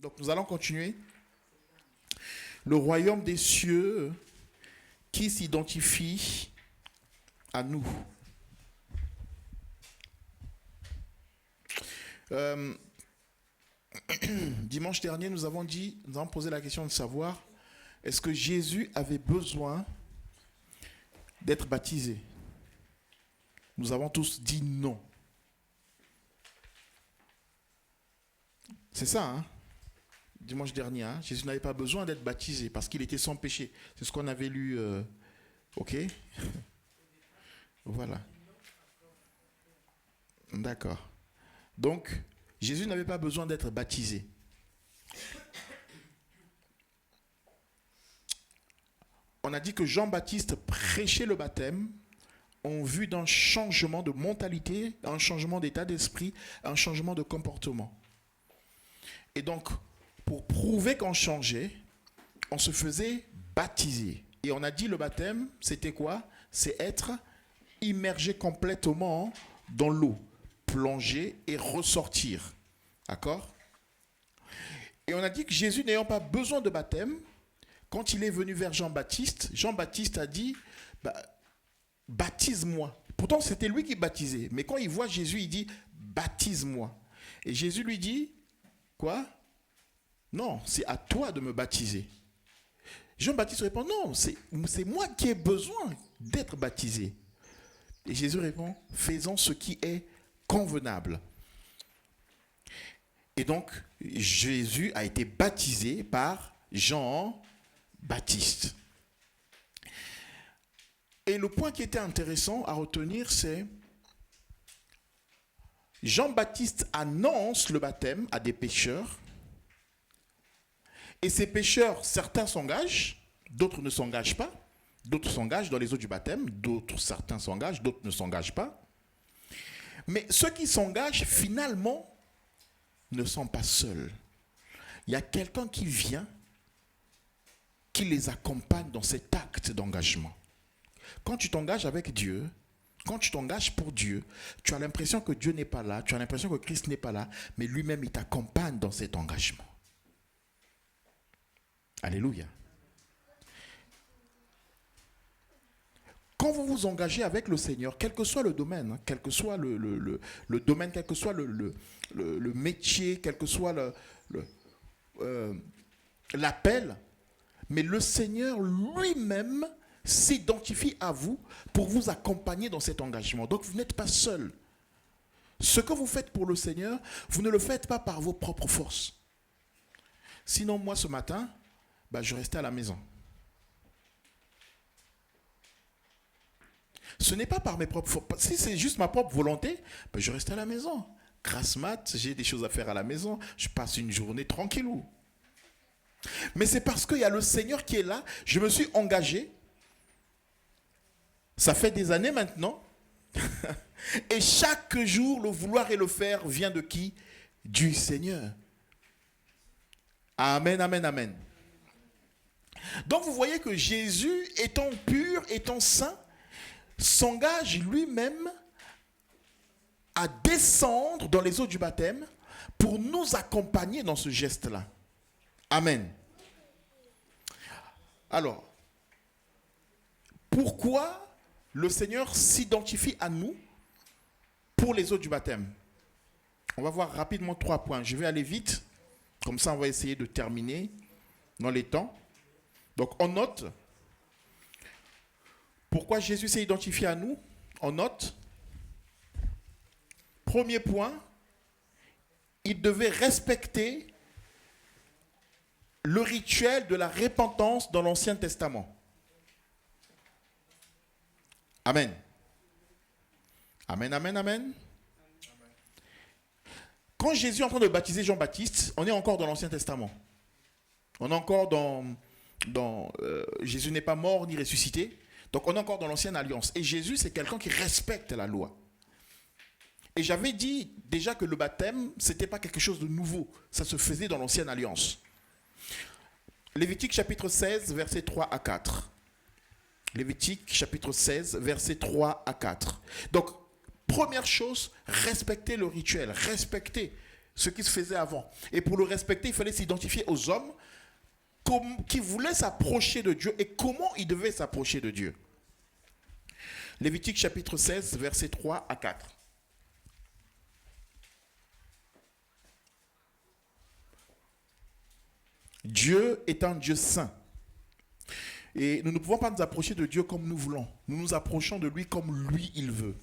Donc nous allons continuer. Le royaume des cieux qui s'identifie à nous. Dimanche dernier, nous avons posé la question de savoir est-ce que Jésus avait besoin d'être baptisé? Nous avons tous dit non. C'est ça, hein? Dimanche dernier, hein? Jésus n'avait pas besoin d'être baptisé parce qu'il était sans péché. C'est ce qu'on avait lu. Ok? Voilà. D'accord. Donc, Jésus n'avait pas besoin d'être baptisé. On a dit que Jean-Baptiste prêchait le baptême en vue d'un changement de mentalité, un changement d'état d'esprit, un changement de comportement. Et donc, pour prouver qu'on changeait, on se faisait baptiser. Et on a dit le baptême, c'était quoi? C'est être immergé complètement dans l'eau, plonger et ressortir. D'accord? Et on a dit que Jésus n'ayant pas besoin de baptême, quand il est venu vers Jean-Baptiste, Jean-Baptiste a dit, baptise-moi. Pourtant, c'était lui qui baptisait. Mais quand il voit Jésus, il dit, baptise-moi. Et Jésus lui dit, quoi? Non, c'est à toi de me baptiser. Jean-Baptiste répond, non, c'est moi qui ai besoin d'être baptisé. Et Jésus répond, faisons ce qui est convenable. Et donc, Jésus a été baptisé par Jean-Baptiste. Et le point qui était intéressant à retenir, c'est Jean-Baptiste annonce le baptême à des pécheurs. Et ces pécheurs, certains s'engagent, d'autres ne s'engagent pas. D'autres s'engagent dans les eaux du baptême, certains s'engagent, d'autres ne s'engagent pas. Mais ceux qui s'engagent, finalement, ne sont pas seuls. Il y a quelqu'un qui vient, qui les accompagne dans cet acte d'engagement. Quand tu t'engages avec Dieu, quand tu t'engages pour Dieu, tu as l'impression que Dieu n'est pas là, tu as l'impression que Christ n'est pas là, mais lui-même, il t'accompagne dans cet engagement. Alléluia. Quand vous vous engagez avec le Seigneur, quel que soit le domaine, quel que soit le domaine, quel que soit le métier, quel que soit l'appel, mais le Seigneur lui-même s'identifie à vous pour vous accompagner dans cet engagement. Donc vous n'êtes pas seul. Ce que vous faites pour le Seigneur, vous ne le faites pas par vos propres forces. Sinon, moi ce matin, je restais à la maison. Ce n'est pas par mes propres forces. Si c'est juste ma propre volonté, je reste à la maison. Grâce mat, j'ai des choses à faire à la maison. Je passe une journée tranquillou. Mais c'est parce qu'il y a le Seigneur qui est là. Je me suis engagé. Ça fait des années maintenant. Et chaque jour, le vouloir et le faire vient de qui? Du Seigneur. Amen, amen, amen. Donc vous voyez que Jésus, étant pur, étant saint, s'engage lui-même à descendre dans les eaux du baptême pour nous accompagner dans ce geste-là. Amen. Alors, pourquoi le Seigneur s'identifie à nous pour les eaux du baptême? On va voir rapidement 3 points. Je vais aller vite, comme ça on va essayer de terminer dans les temps. Donc on note pourquoi Jésus s'est identifié à nous. On note, premier point, il devait respecter le rituel de la repentance dans l'Ancien Testament. Amen. Amen, amen, amen. Quand Jésus est en train de baptiser Jean-Baptiste, on est encore dans l'Ancien Testament. On est encore dans Jésus n'est pas mort ni ressuscité. Donc on est encore dans l'ancienne alliance. Et Jésus, c'est quelqu'un qui respecte la loi. Et j'avais dit déjà que le baptême, ce n'était pas quelque chose de nouveau. Ça se faisait dans l'ancienne alliance. Lévitique chapitre 16, versets 3 à 4. Lévitique chapitre 16, versets 3 à 4. Donc, première chose, respecter le rituel. Respecter ce qui se faisait avant. Et pour le respecter, il fallait s'identifier aux hommes qui voulaient s'approcher de Dieu et comment ils devaient s'approcher de Dieu. Lévitique chapitre 16, versets 3 à 4. Dieu est un Dieu saint. Et nous ne pouvons pas nous approcher de Dieu comme nous voulons. Nous nous approchons de lui comme lui, il veut.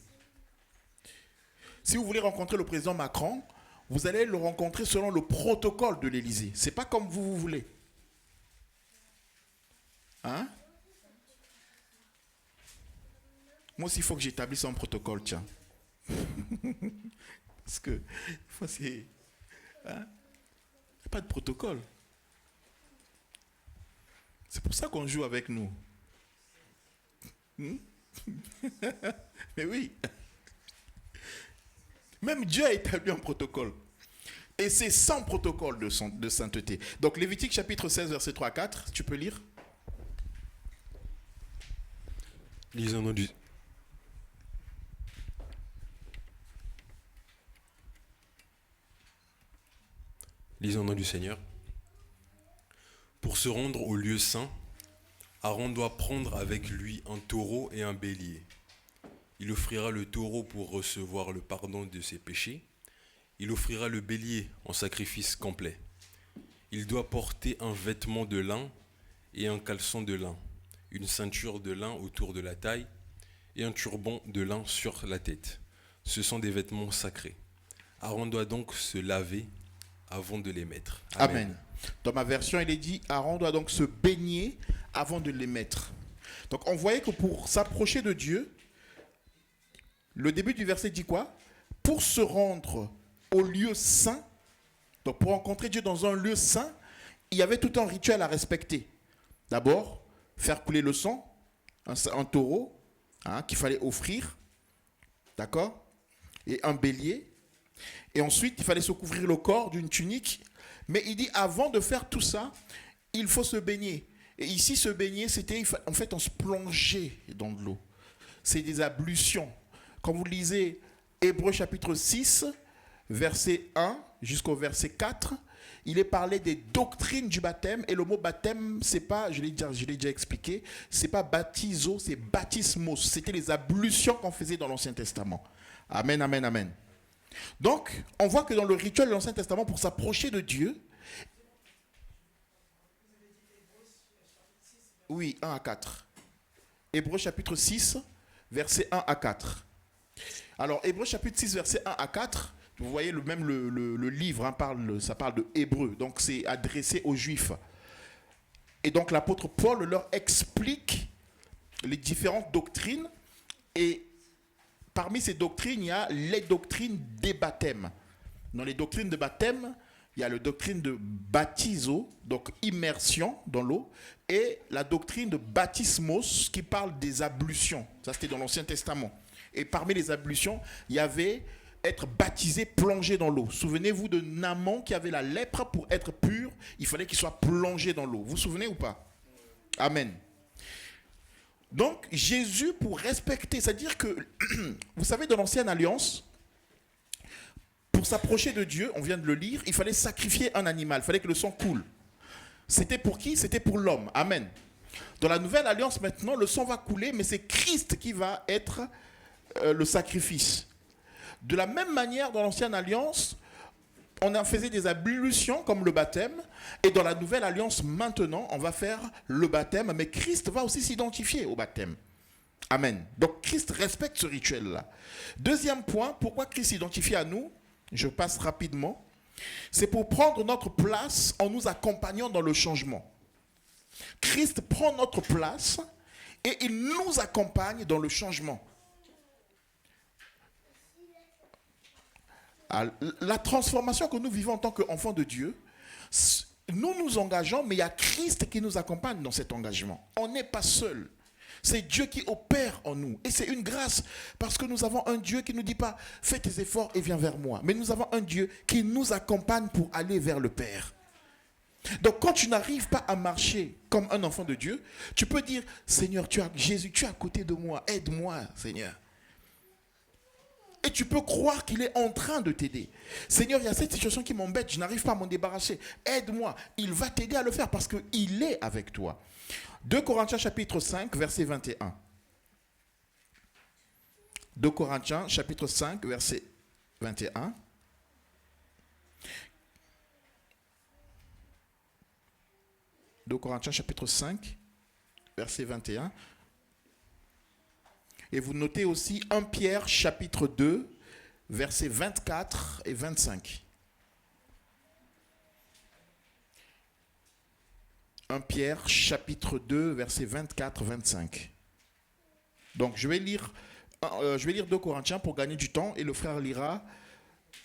Si vous voulez rencontrer le président Macron, vous allez le rencontrer selon le protocole de l'Élysée. Ce n'est pas comme vous voulez. Hein? Moi aussi, il faut que j'établisse un protocole, tiens. Parce que, c'est... Hein? Il n'y a pas de protocole. C'est pour ça qu'on joue avec nous. Mais oui. Même Dieu a établi un protocole. Et c'est sans protocole de sainteté. Donc Lévitique chapitre 16, verset 3 à 4, tu peux lire? Lisons au nom du... Lisons au nom du Seigneur. Pour se rendre au lieu saint, Aaron doit prendre avec lui un taureau et un bélier. Il offrira le taureau pour recevoir le pardon de ses péchés. Il offrira le bélier en sacrifice complet. Il doit porter un vêtement de lin et un caleçon de lin, une ceinture de lin autour de la taille et un turban de lin sur la tête. Ce sont des vêtements sacrés. Aaron doit donc se laver avant de les mettre. Amen. Dans ma version, il est dit, Aaron doit donc se baigner avant de les mettre. Donc on voyait que pour s'approcher de Dieu, le début du verset dit quoi? Pour se rendre au lieu saint, donc pour rencontrer Dieu dans un lieu saint, il y avait tout un rituel à respecter. D'abord, faire couler le sang, un taureau qu'il fallait offrir, d'accord? Et un bélier. Et ensuite, il fallait se couvrir le corps d'une tunique. Mais il dit, avant de faire tout ça, il faut se baigner. Et ici, se baigner, c'était, en fait, on se plongeait dans de l'eau. C'est des ablutions. Quand vous lisez Hébreux chapitre 6, verset 1 jusqu'au verset 4, il est parlé des doctrines du baptême. Et le mot baptême, c'est pas, je l'ai déjà expliqué, c'est pas baptizo, c'est baptismos. C'était les ablutions qu'on faisait dans l'Ancien Testament. Amen, amen, amen. Donc, on voit que dans le rituel de l'Ancien Testament, pour s'approcher de Dieu, oui, 1 à 4. Hébreux chapitre 6, versets 1 à 4. Alors, Hébreux chapitre 6, versets 1 à 4, vous voyez le livre, ça parle de Hébreux, donc c'est adressé aux Juifs. Et donc l'apôtre Paul leur explique les différentes doctrines, et parmi ces doctrines, il y a les doctrines des baptêmes. Dans les doctrines de baptême, il y a la doctrine de baptizo, donc immersion dans l'eau, et la doctrine de baptismos qui parle des ablutions. Ça, c'était dans l'Ancien Testament. Et parmi les ablutions, il y avait être baptisé, plongé dans l'eau. Souvenez-vous de Naaman qui avait la lèpre. Pour être pur, il fallait qu'il soit plongé dans l'eau. Vous vous souvenez ou pas? Amen. Donc, Jésus, pour respecter, c'est-à-dire que, vous savez, dans l'Ancienne Alliance, pour s'approcher de Dieu, on vient de le lire, il fallait sacrifier un animal, il fallait que le sang coule. C'était pour qui? C'était pour l'homme. Amen. Dans la Nouvelle Alliance, maintenant, le sang va couler, mais c'est Christ qui va être le sacrifice. De la même manière, dans l'Ancienne Alliance, on en faisait des ablutions comme le baptême, et dans la Nouvelle Alliance, maintenant, on va faire le baptême, mais Christ va aussi s'identifier au baptême. Amen. Donc Christ respecte ce rituel-là. Deuxième point, pourquoi Christ s'identifie à nous? Je passe rapidement. C'est pour prendre notre place en nous accompagnant dans le changement. Christ prend notre place et il nous accompagne dans le changement. La transformation que nous vivons en tant qu'enfants de Dieu, nous nous engageons, mais il y a Christ qui nous accompagne dans cet engagement. On n'est pas seul. C'est Dieu qui opère en nous. Et c'est une grâce, parce que nous avons un Dieu qui ne nous dit pas « fais tes efforts et viens vers moi ». Mais nous avons un Dieu qui nous accompagne pour aller vers le Père. Donc quand tu n'arrives pas à marcher comme un enfant de Dieu, tu peux dire « Seigneur, Jésus, tu es à côté de moi, aide-moi, Seigneur ». Et tu peux croire qu'il est en train de t'aider. Seigneur, il y a cette situation qui m'embête, je n'arrive pas à m'en débarrasser. Aide-moi. Il va t'aider à le faire parce qu'il est avec toi. 2 Corinthiens chapitre 5, verset 21. 2 Corinthiens chapitre 5, verset 21. De Corinthiens chapitre 5, verset 21. Et vous notez aussi 1 Pierre chapitre 2, versets 24 et 25. 1 Pierre chapitre 2, versets 24-25. Donc je vais lire 2 Corinthiens pour gagner du temps et le frère lira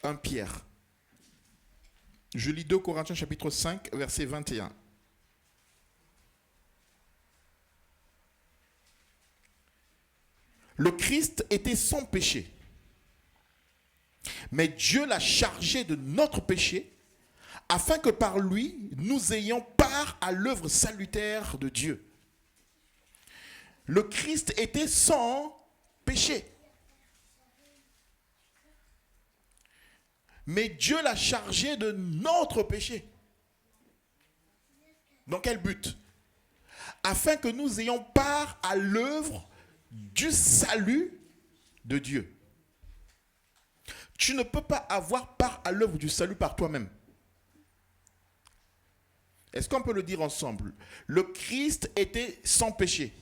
1 Pierre. Je lis 2 Corinthiens chapitre 5, verset 21. Le Christ était sans péché, mais Dieu l'a chargé de notre péché, afin que par lui, nous ayons part à l'œuvre salutaire de Dieu. Le Christ était sans péché, mais Dieu l'a chargé de notre péché. Dans quel but? Afin que nous ayons part à l'œuvre du salut de Dieu. Tu ne peux pas avoir part à l'œuvre du salut par toi-même. Est-ce qu'on peut le dire ensemble? Le Christ était sans péché.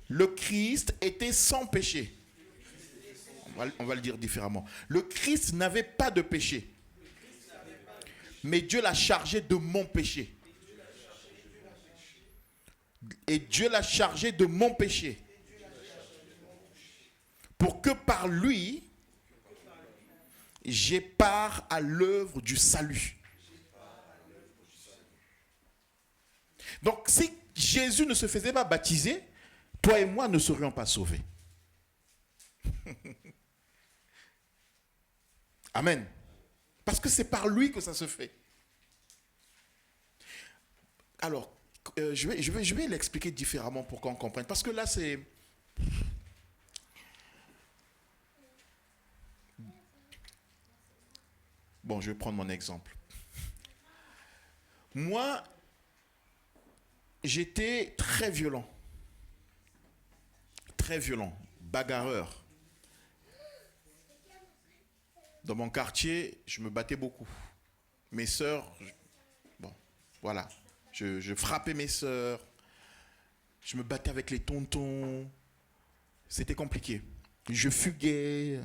Le Christ était sans péché. On va le dire différemment. Le Christ n'avait pas de péché. Mais Dieu l'a chargé de mon péché. Et Dieu l'a chargé de mon péché. Pour que par lui, j'ai part à l'œuvre du salut. Donc si Jésus ne se faisait pas baptiser, toi et moi ne serions pas sauvés. Amen. Parce que c'est par lui que ça se fait. Alors, je vais l'expliquer différemment pour qu'on comprenne. Parce que là, c'est... Bon, je vais prendre mon exemple. Moi, j'étais très violent. Très violent. Bagarreur. Dans mon quartier, je me battais beaucoup. Mes sœurs, bon, voilà. Je frappais mes sœurs. Je me battais avec les tontons. C'était compliqué. Je fuguais.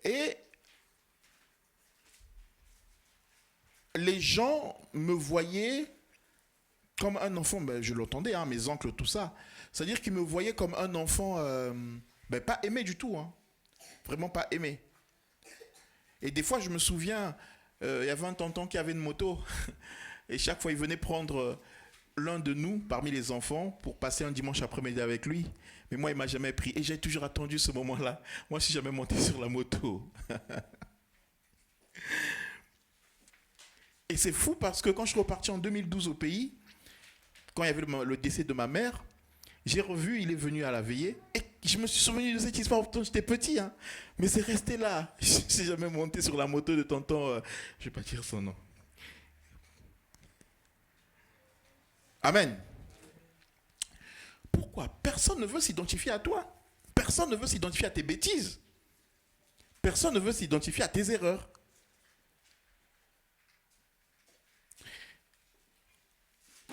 Et les gens me voyaient comme un enfant. Ben, je l'entendais, hein, mes oncles, tout ça. C'est-à-dire qu'ils me voyaient comme un enfant pas aimé du tout. Hein. Vraiment pas aimé. Et des fois, je me souviens... il y avait un tonton qui avait une moto et chaque fois il venait prendre l'un de nous parmi les enfants pour passer un dimanche après-midi avec lui, mais moi il m'a jamais pris et j'ai toujours attendu ce moment-là. Moi je suis jamais monté sur la moto. Et c'est fou parce que quand je suis reparti en 2012 au pays, quand il y avait le décès de ma mère, j'ai revu, il est venu à la veillée et je me suis souvenu de cette histoire quand j'étais petit, hein. Mais c'est resté là. Je ne suis jamais monté sur la moto de tonton, je ne vais pas dire son nom. Amen. Pourquoi? Personne ne veut s'identifier à toi. Personne ne veut s'identifier à tes bêtises. Personne ne veut s'identifier à tes erreurs.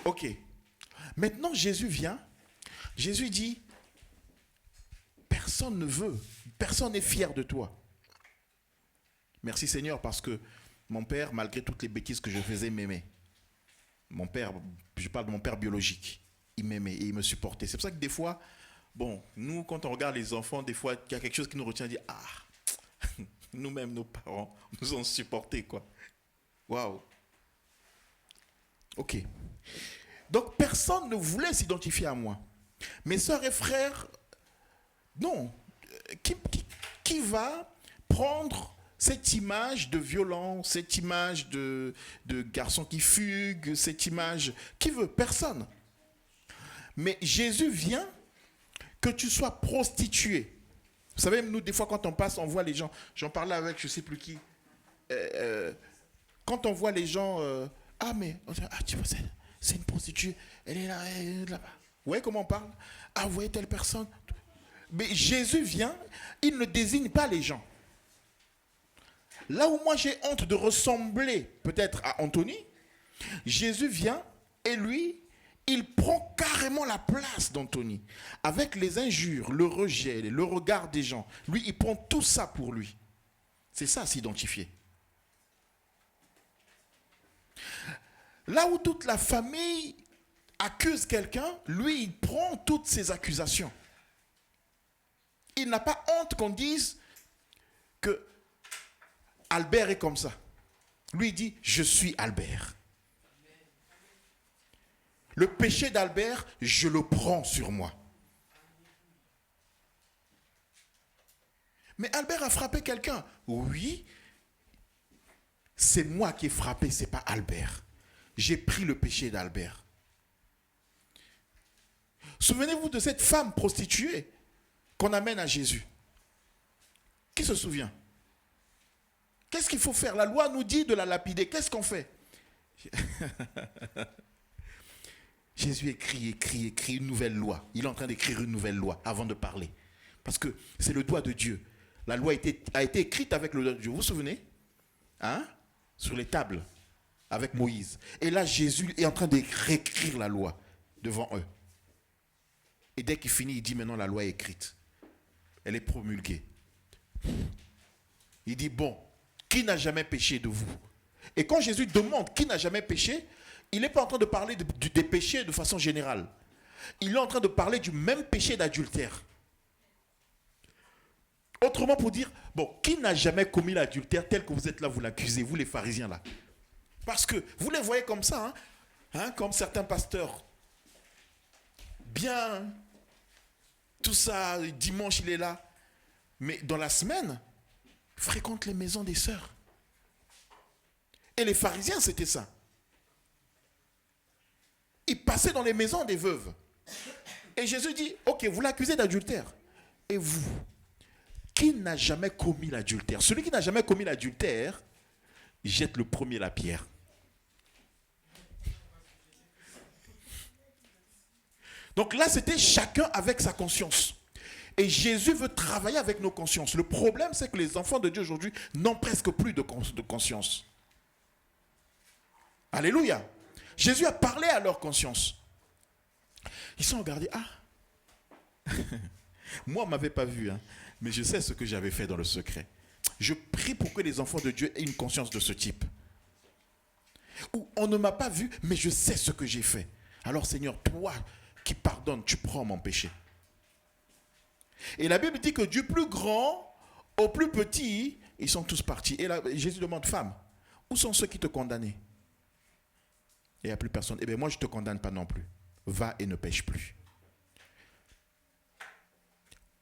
Ok. Maintenant, Jésus vient. Jésus dit, personne ne veut, personne n'est fier de toi. Merci Seigneur parce que mon père, malgré toutes les bêtises que je faisais, m'aimait. Mon père, je parle de mon père biologique, il m'aimait et il me supportait. C'est pour ça que des fois, bon, nous quand on regarde les enfants, des fois il y a quelque chose qui nous retient, on dit, ah, nous-mêmes, nos parents nous ont supportés, quoi. Waouh. Ok. Donc personne ne voulait s'identifier à moi. Mes sœurs et frères, non. Qui va prendre cette image de violence, cette image de garçon qui fugue, cette image... Qui veut? Personne. Mais Jésus vient que tu sois prostituée. Vous savez, nous, des fois, quand on passe, on voit les gens. J'en parlais avec je ne sais plus qui. Quand on voit les gens, mais tu vois, c'est une prostituée, elle est là, elle est là-bas. Vous voyez comment on parle? Ah, vous voyez telle personne. Mais Jésus vient, il ne désigne pas les gens. Là où moi j'ai honte de ressembler peut-être à Anthony, Jésus vient et lui, il prend carrément la place d'Anthony. Avec les injures, le rejet, le regard des gens. Lui, il prend tout ça pour lui. C'est ça, s'identifier. Là où toute la famille accuse quelqu'un, lui, il prend toutes ces accusations. Il n'a pas honte qu'on dise que Albert est comme ça. Lui, il dit, je suis Albert. Le péché d'Albert, je le prends sur moi. Mais Albert a frappé quelqu'un. Oui, c'est moi qui ai frappé, c'est pas Albert. J'ai pris le péché d'Albert. Souvenez-vous de cette femme prostituée qu'on amène à Jésus. Qui se souvient? Qu'est-ce qu'il faut faire? La loi nous dit de la lapider. Qu'est-ce qu'on fait? Jésus écrit une nouvelle loi. Il est en train d'écrire une nouvelle loi avant de parler. Parce que c'est le doigt de Dieu. La loi a été écrite avec le doigt de Dieu. Vous vous souvenez? Sur les tables, avec Moïse. Et là, Jésus est en train de réécrire la loi devant eux. Et dès qu'il finit, il dit maintenant la loi est écrite. Elle est promulguée. Il dit, bon, qui n'a jamais péché de vous? Et quand Jésus demande qui n'a jamais péché, il n'est pas en train de parler des péchés de façon générale. Il est en train de parler du même péché d'adultère. Autrement pour dire, bon, qui n'a jamais commis l'adultère tel que vous êtes là, vous l'accusez, vous les pharisiens là? Parce que vous les voyez comme ça, comme certains pasteurs. Bien, tout ça, dimanche il est là. Mais dans la semaine, il fréquente les maisons des sœurs. Et les pharisiens, c'était ça. Ils passaient dans les maisons des veuves. Et Jésus dit, ok, vous l'accusez d'adultère. Et vous, qui n'a jamais commis l'adultère? Celui qui n'a jamais commis l'adultère, jette le premier la pierre. Donc là, c'était chacun avec sa conscience. Et Jésus veut travailler avec nos consciences. Le problème, c'est que les enfants de Dieu aujourd'hui n'ont presque plus de conscience. Alléluia. Jésus a parlé à leur conscience. Ils sont regardés. Moi, on ne m'avait pas vu, mais je sais ce que j'avais fait dans le secret. Je prie pour que les enfants de Dieu aient une conscience de ce type. Où on ne m'a pas vu, mais je sais ce que j'ai fait. Alors Seigneur, toi qui pardonnes, tu prends mon péché. Et la Bible dit que du plus grand au plus petit, ils sont tous partis. Et là, Jésus demande, femme, où sont ceux qui te condamnaient? Et il n'y a plus personne. Eh bien, moi, je ne te condamne pas non plus. Va et ne pêche plus.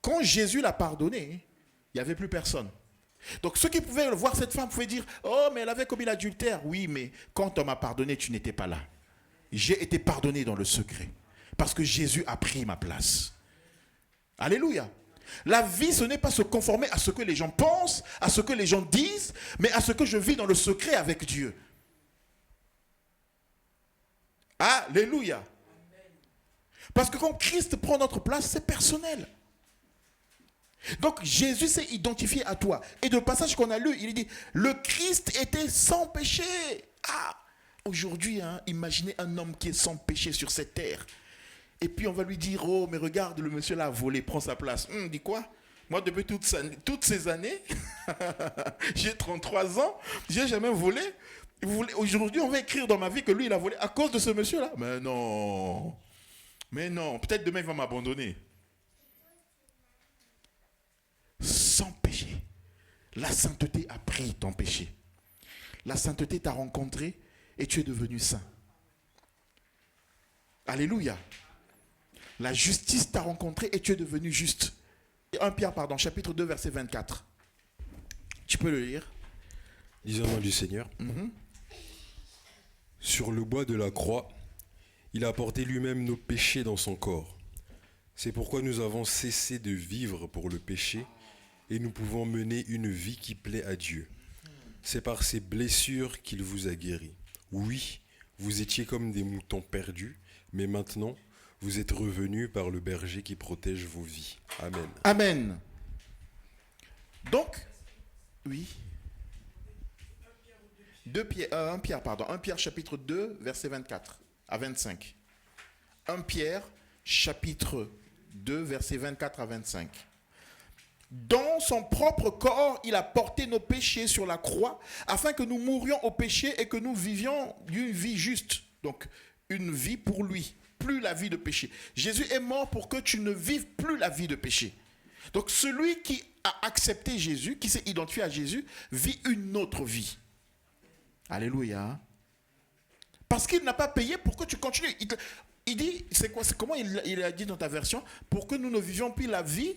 Quand Jésus l'a pardonné, il n'y avait plus personne. Donc, ceux qui pouvaient voir cette femme pouvaient dire, oh, mais elle avait commis l'adultère. Oui, mais quand on m'a pardonné, tu n'étais pas là. J'ai été pardonné dans le secret. Parce que Jésus a pris ma place. Alléluia. La vie, ce n'est pas se conformer à ce que les gens pensent, à ce que les gens disent, mais à ce que je vis dans le secret avec Dieu. Alléluia. Parce que quand Christ prend notre place, c'est personnel. Donc Jésus s'est identifié à toi. Et de passage qu'on a lu, il dit, le Christ était sans péché. Aujourd'hui, imaginez un homme qui est sans péché sur cette terre. Et puis on va lui dire, oh mais regarde, le monsieur là a volé, prends sa place. Dis quoi? Moi depuis toutes ces années, j'ai 33 ans, j'ai jamais volé. Aujourd'hui on va écrire dans ma vie que lui il a volé à cause de ce monsieur là. Mais non, peut-être demain il va m'abandonner. Sans péché. La sainteté a pris ton péché. La sainteté t'a rencontré et tu es devenu saint. Alléluia. La justice t'a rencontré et tu es devenu juste. 1 Pierre, chapitre 2, verset 24. Tu peux le lire. Lisons au nom du Seigneur. Sur le bois de la croix, il a porté lui-même nos péchés dans son corps, C'est pourquoi nous avons cessé de vivre pour le péché et nous pouvons mener une vie qui plaît à Dieu. C'est par ses blessures qu'il vous a guéris. Oui, vous étiez comme des moutons perdus, mais maintenant, vous êtes revenus par le berger qui protège vos vies. Amen. Amen. Donc, oui. 1 Pierre chapitre 2, verset 24 à 25. 1 Pierre chapitre 2, verset 24 à 25. Dans son propre corps, il a porté nos péchés sur la croix, afin que nous mourions au péché et que nous vivions une vie juste. Donc, une vie pour lui, plus la vie de péché. Jésus est mort pour que tu ne vives plus la vie de péché. Donc, celui qui a accepté Jésus, qui s'est identifié à Jésus, vit une autre vie. Alléluia. Parce qu'il n'a pas payé pour que tu continues. Il dit, comment il a dit dans ta version? Pour que nous ne vivions plus la vie,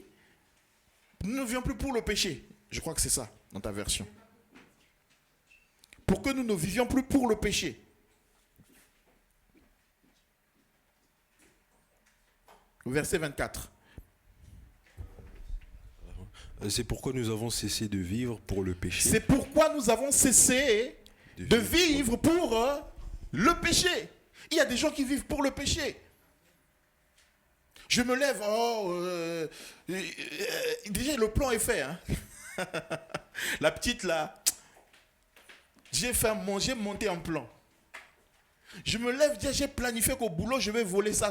nous ne vivions plus pour le péché. Je crois que c'est ça, dans ta version. Pour que nous ne vivions plus pour le péché. Verset 24. C'est pourquoi nous avons cessé de vivre pour le péché. C'est pourquoi nous avons cessé de vivre pour le péché. Il y a des gens qui vivent pour le péché. Je me lève, déjà le plan est fait. Hein. La petite là, j'ai monté un plan. Je me lève, j'ai planifié qu'au boulot, je vais voler ça.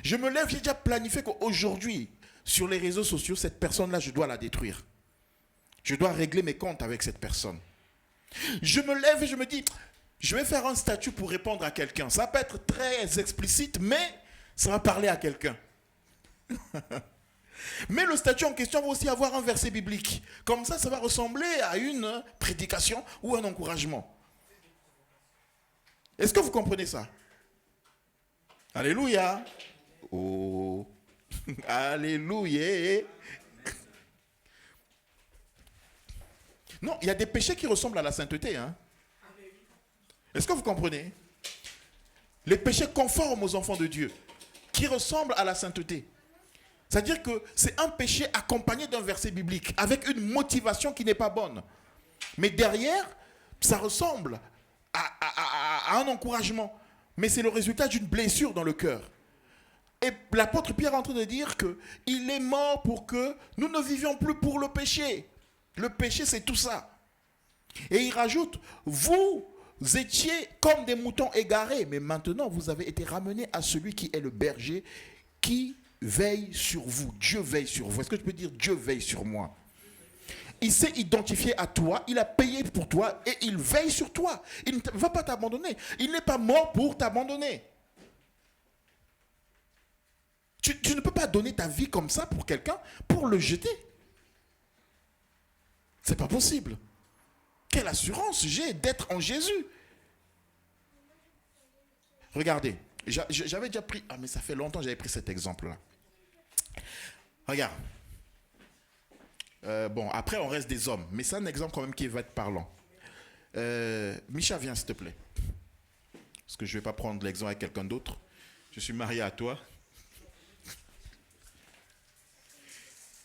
Je me lève, j'ai déjà planifié qu'aujourd'hui, sur les réseaux sociaux, cette personne-là, je dois la détruire. Je dois régler mes comptes avec cette personne. Je me lève et je me dis, je vais faire un statut pour répondre à quelqu'un. Ça peut être très explicite, mais ça va parler à quelqu'un. Mais le statut en question va aussi avoir un verset biblique. Comme ça va ressembler à une prédication ou un encouragement. Est-ce que vous comprenez ça? Alléluia. Oh. Alléluia. Non, il y a des péchés qui ressemblent à la sainteté. Hein? Est-ce que vous comprenez? Les péchés conformes aux enfants de Dieu, qui ressemblent à la sainteté. C'est-à-dire que c'est un péché accompagné d'un verset biblique, avec une motivation qui n'est pas bonne. Mais derrière, ça ressemble à un encouragement. Mais c'est le résultat d'une blessure dans le cœur. Et l'apôtre Pierre est en train de dire qu'il est mort pour que nous ne vivions plus pour le péché. Le péché, c'est tout ça. Et il rajoute, vous étiez comme des moutons égarés, mais maintenant vous avez été ramenés à celui qui est le berger, qui veille sur vous. Dieu veille sur vous. Est-ce que tu peux dire Dieu veille sur moi? Il s'est identifié à toi, il a payé pour toi et il veille sur toi. Il ne va pas t'abandonner. Il n'est pas mort pour t'abandonner. Tu ne peux pas donner ta vie comme ça pour quelqu'un, pour le jeter. C'est pas possible. Quelle assurance j'ai d'être en Jésus. Regardez, j'avais déjà pris... Ah mais ça fait longtemps que j'avais pris cet exemple-là. Regarde. Bon, après on reste des hommes, mais c'est un exemple quand même qui va être parlant. Micha, viens s'il te plaît. Parce que je ne vais pas prendre l'exemple avec quelqu'un d'autre. Je suis marié à toi.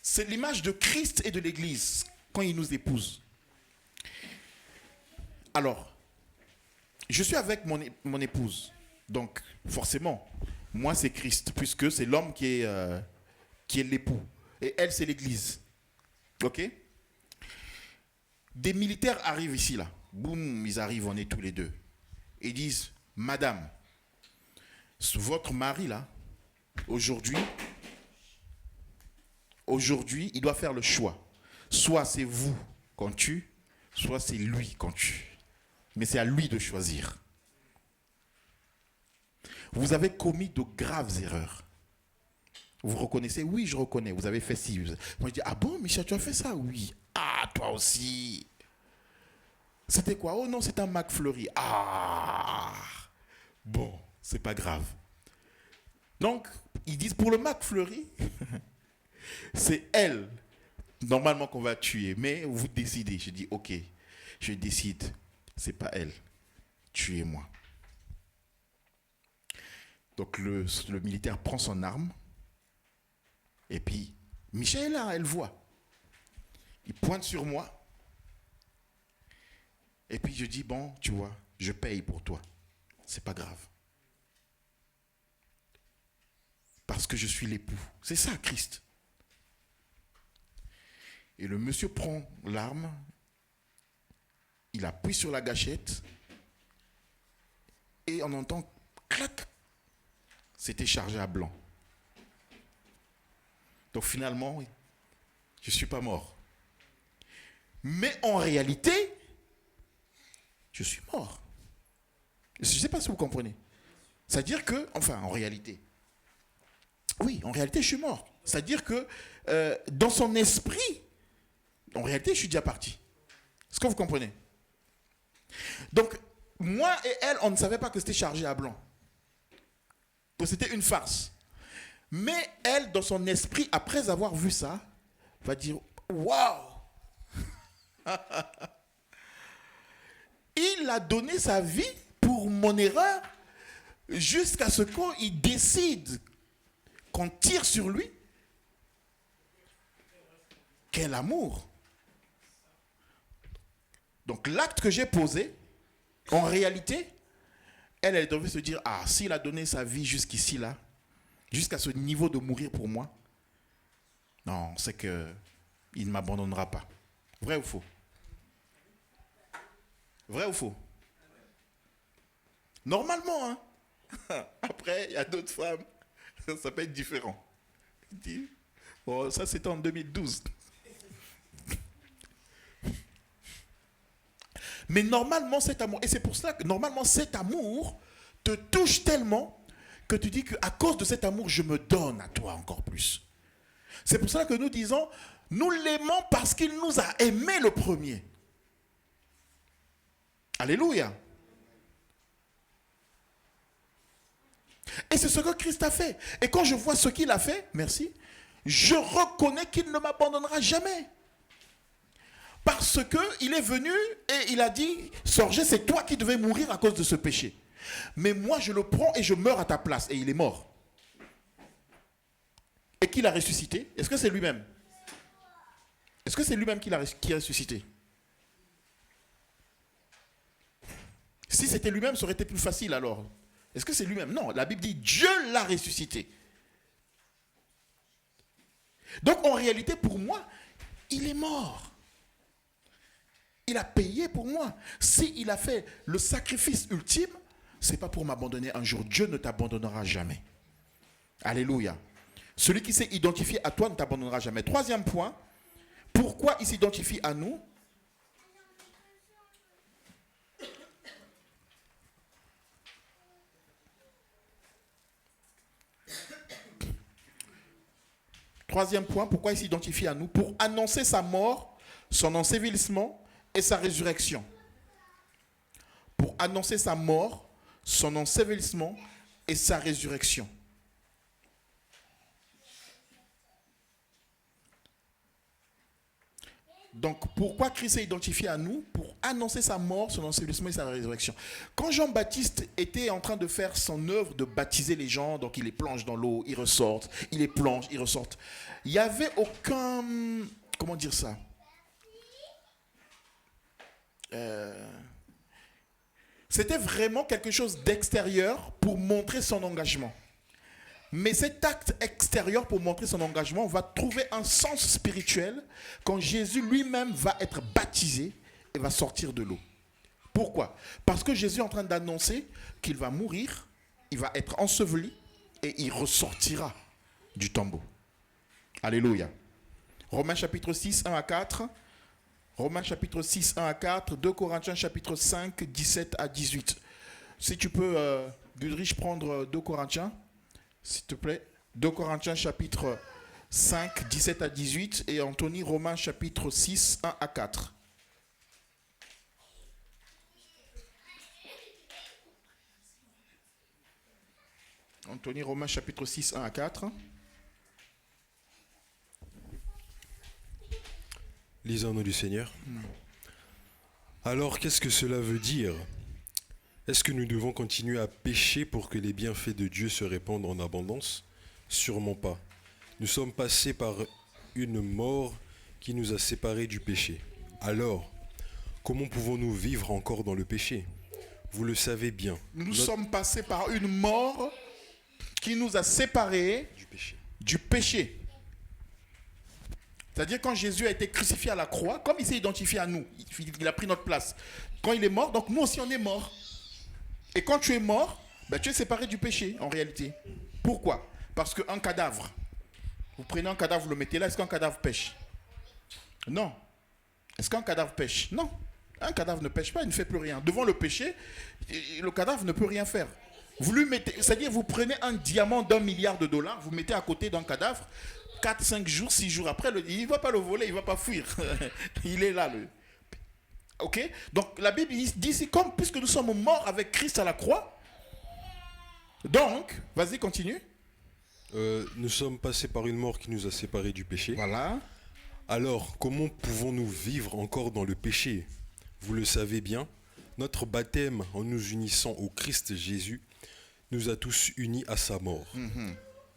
C'est l'image de Christ et de l'Église quand il nous épouse. Alors, je suis avec mon épouse. Donc, forcément, moi c'est Christ, puisque c'est l'homme qui est l'époux. Et elle, c'est l'Église. Ok? Des militaires arrivent ici, là. Boum, ils arrivent, on est tous les deux. Ils disent, Madame, votre mari, là, aujourd'hui, il doit faire le choix. Soit c'est vous qu'on tue, soit c'est lui qu'on tue. Mais c'est à lui de choisir. Vous avez commis de graves erreurs. Vous reconnaissez? Oui, je reconnais. Vous avez fait ci. Moi, je dis, ah bon, Michel, tu as fait ça? Oui. Ah, toi aussi. C'était quoi? Oh non, c'est un McFlurry. Ah. Bon, c'est pas grave. Donc, ils disent, pour le McFlurry, c'est elle, normalement, qu'on va tuer. Mais vous décidez. Je dis, ok, je décide. C'est pas elle. Tuez-moi. Donc le militaire prend son arme. Et puis, Michel est là, elle voit. Il pointe sur moi. Et puis je dis, bon, tu vois, je paye pour toi. C'est pas grave. Parce que je suis l'époux. C'est ça, Christ. Et le monsieur prend l'arme, il appuie sur la gâchette, et on entend clac. C'était chargé à blanc. Donc finalement, je ne suis pas mort. Mais en réalité, je suis mort. Je ne sais pas si vous comprenez. C'est-à-dire que, enfin, en réalité, oui, en réalité, je suis mort. C'est-à-dire que dans son esprit, en réalité, je suis déjà parti. Est-ce que vous comprenez? Donc, moi et elle, on ne savait pas que c'était chargé à blanc. Que c'était une farce. Mais elle, dans son esprit, après avoir vu ça, va dire, waouh! Il a donné sa vie pour mon erreur jusqu'à ce qu'il décide qu'on tire sur lui. Quel amour! Donc l'acte que j'ai posé, en réalité, elle devait se dire, ah, s'il a donné sa vie jusqu'ici, là, jusqu'à ce niveau de mourir pour moi, non, c'est qu'il ne m'abandonnera pas. Vrai ou faux? Vrai ou faux? Normalement, hein. Après, il y a d'autres femmes, ça peut être différent. Bon, ça c'était en 2012. Mais normalement, cet amour, et c'est pour ça que normalement, cet amour te touche tellement que tu dis qu'à cause de cet amour, je me donne à toi encore plus. C'est pour ça que nous disons, nous l'aimons parce qu'il nous a aimés le premier. Alléluia. Et c'est ce que Christ a fait. Et quand je vois ce qu'il a fait, merci, je reconnais qu'il ne m'abandonnera jamais. Parce qu'il est venu et il a dit, Sorgé, c'est toi qui devais mourir à cause de ce péché. Mais moi, je le prends et je meurs à ta place. Et il est mort. Et qu'il a ressuscité. Est-ce que c'est lui-même? Est-ce que c'est lui-même qui a ressuscité? Si c'était lui-même, ça aurait été plus facile alors. Est-ce que c'est lui-même? Non, la Bible dit, Dieu l'a ressuscité. Donc en réalité, pour moi, il est mort. Il a payé pour moi. S'il a fait le sacrifice ultime, ce n'est pas pour m'abandonner un jour. Dieu ne t'abandonnera jamais. Alléluia. Celui qui s'est identifié à toi ne t'abandonnera jamais. Troisième point, pourquoi il s'identifie à nous? Troisième point, pourquoi il s'identifie à nous? Pour annoncer sa mort, son ensevelissement et sa résurrection. Pour annoncer sa mort, son ensevelissement et sa résurrection. Donc, pourquoi Christ s'est identifié à nous? Pour annoncer sa mort, son ensevelissement et sa résurrection. Quand Jean-Baptiste était en train de faire son œuvre de baptiser les gens, donc il les plonge dans l'eau, ils ressortent, il les plonge, ils ressortent. Il n'y avait aucun... Comment dire ça? C'était vraiment quelque chose d'extérieur pour montrer son engagement. Mais cet acte extérieur pour montrer son engagement va trouver un sens spirituel quand Jésus lui-même va être baptisé et va sortir de l'eau. Pourquoi? Parce que Jésus est en train d'annoncer qu'il va mourir, il va être enseveli et il ressortira du tombeau. Alléluia. Romains chapitre 6, 1 à 4. Romains chapitre 6, 1 à 4. 2 Corinthiens chapitre 5, 17 à 18. Si tu peux, Gudrich, prendre 2 Corinthiens. S'il te plaît, 2 Corinthiens chapitre 5, 17 à 18 et Anthony, Romains chapitre 6, 1 à 4. Anthony, Romains chapitre 6, 1 à 4. Lisons au nom du Seigneur. Alors, qu'est-ce que cela veut dire? Est-ce que nous devons continuer à pécher pour que les bienfaits de Dieu se répandent en abondance? Sûrement pas. Nous sommes passés par une mort qui nous a séparés du péché. Alors, comment pouvons-nous vivre encore dans le péché? Vous le savez bien. Nous sommes passés par une mort qui nous a séparés du péché. C'est-à-dire quand Jésus a été crucifié à la croix, comme il s'est identifié à nous, il a pris notre place. Quand il est mort, donc nous aussi on est morts. Et quand tu es mort, ben, tu es séparé du péché en réalité. Pourquoi? Parce qu'un cadavre, vous prenez un cadavre, vous le mettez là, est-ce qu'un cadavre pêche? Non. Est-ce qu'un cadavre pêche? Non. Un cadavre ne pêche pas, il ne fait plus rien. Devant le péché, le cadavre ne peut rien faire. Vous lui mettez, c'est-à-dire vous prenez un diamant d'1 milliard de dollars, vous mettez à côté d'un cadavre, 4, 5 jours, 6 jours après, il ne va pas le voler, il ne va pas fuir. Il est là. Ok? Donc la Bible dit ici, comme puisque nous sommes morts avec Christ à la croix, donc, vas-y, continue. Nous sommes passés par une mort qui nous a séparés du péché. Voilà. Alors, comment pouvons-nous vivre encore dans le péché? Vous le savez bien, notre baptême en nous unissant au Christ Jésus nous a tous unis à sa mort.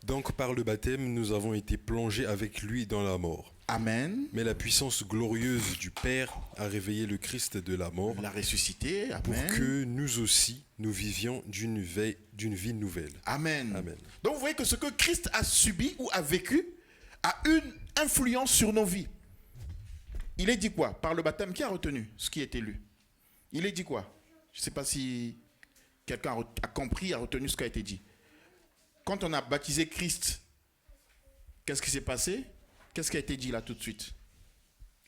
Donc par le baptême, nous avons été plongés avec lui dans la mort. Amen. Mais la puissance glorieuse du Père a réveillé le Christ de la mort. Il a ressuscité. Amen. Pour que nous aussi, nous vivions d'une vie nouvelle. Amen. Amen. Donc vous voyez que ce que Christ a subi ou a vécu a une influence sur nos vies. Il est dit quoi? Par le baptême, qui a retenu ce qui est élu? Il est dit quoi? Je ne sais pas si quelqu'un a compris, a retenu ce qui a été dit. Quand on a baptisé Christ, qu'est-ce qui s'est passé? Qu'est-ce qui a été dit là tout de suite?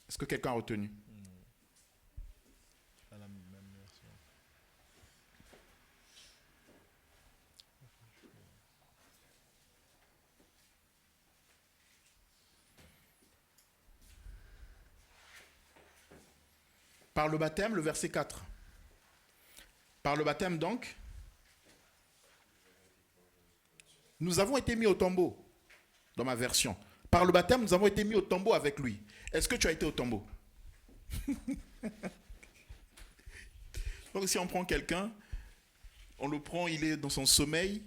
Est-ce que quelqu'un a retenu? Par le baptême, le verset 4. Par le baptême donc, nous avons été mis au tombeau, dans ma version. Par le baptême, nous avons été mis au tombeau avec lui. Est-ce que tu as été au tombeau? Donc si on prend quelqu'un, on le prend, il est dans son sommeil,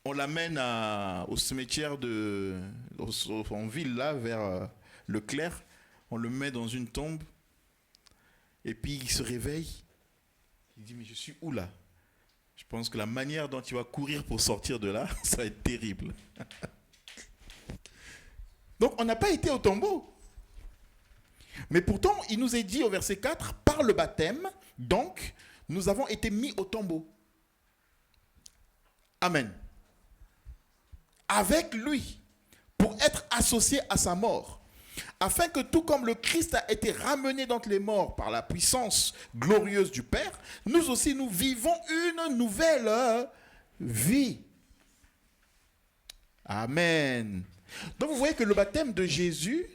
on l'amène au cimetière en ville, là, vers Leclerc, on le met dans une tombe, et puis il se réveille, il dit, mais je suis où là? Je pense que la manière dont il va courir pour sortir de là, ça va être terrible. Donc on n'a pas été au tombeau. Mais pourtant, il nous est dit au verset 4, par le baptême, donc, nous avons été mis au tombeau. Amen. Avec lui, pour être associés à sa mort, afin que tout comme le Christ a été ramené d'entre les morts par la puissance glorieuse du Père, nous aussi nous vivons une nouvelle vie. Amen. Donc vous voyez que le baptême de Jésus,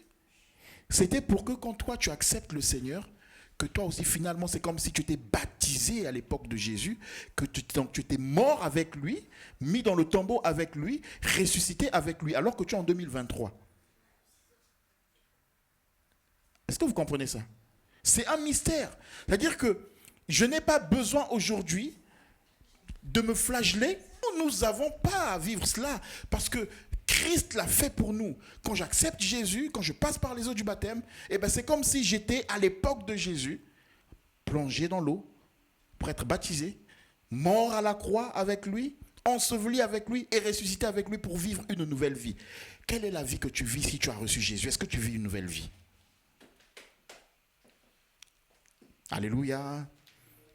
c'était pour que quand toi tu acceptes le Seigneur, que toi aussi finalement c'est comme si tu étais baptisé à l'époque de Jésus, que tu étais mort avec lui, mis dans le tombeau avec lui, ressuscité avec lui, alors que tu es en 2023. Est-ce que vous comprenez ça? C'est un mystère. C'est-à-dire que je n'ai pas besoin aujourd'hui de me flageller. Nous n'avons pas à vivre cela parce que Christ l'a fait pour nous. Quand j'accepte Jésus, quand je passe par les eaux du baptême, eh ben c'est comme si j'étais à l'époque de Jésus, plongé dans l'eau pour être baptisé, mort à la croix avec lui, enseveli avec lui et ressuscité avec lui pour vivre une nouvelle vie. Quelle est la vie que tu vis si tu as reçu Jésus? Est-ce que tu vis une nouvelle vie? Alléluia.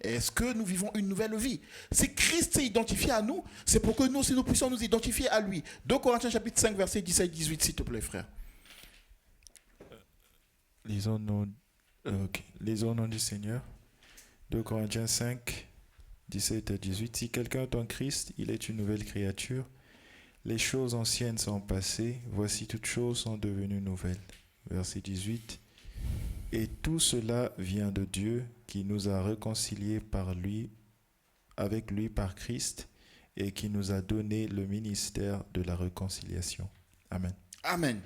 Est-ce que nous vivons une nouvelle vie? Si Christ s'est identifié à nous, c'est pour que nous aussi nous puissions nous identifier à lui. 2 Corinthiens chapitre 5 verset 17-18, s'il te plaît frère. Lisons au nom du Seigneur. 2 Corinthiens 5, 17 et 18. Si quelqu'un est en Christ, il est une nouvelle créature. Les choses anciennes sont passées, voici toutes choses sont devenues nouvelles. Verset 18. Et tout cela vient de Dieu qui nous a réconciliés avec lui par Christ et qui nous a donné le ministère de la réconciliation. Amen. Amen.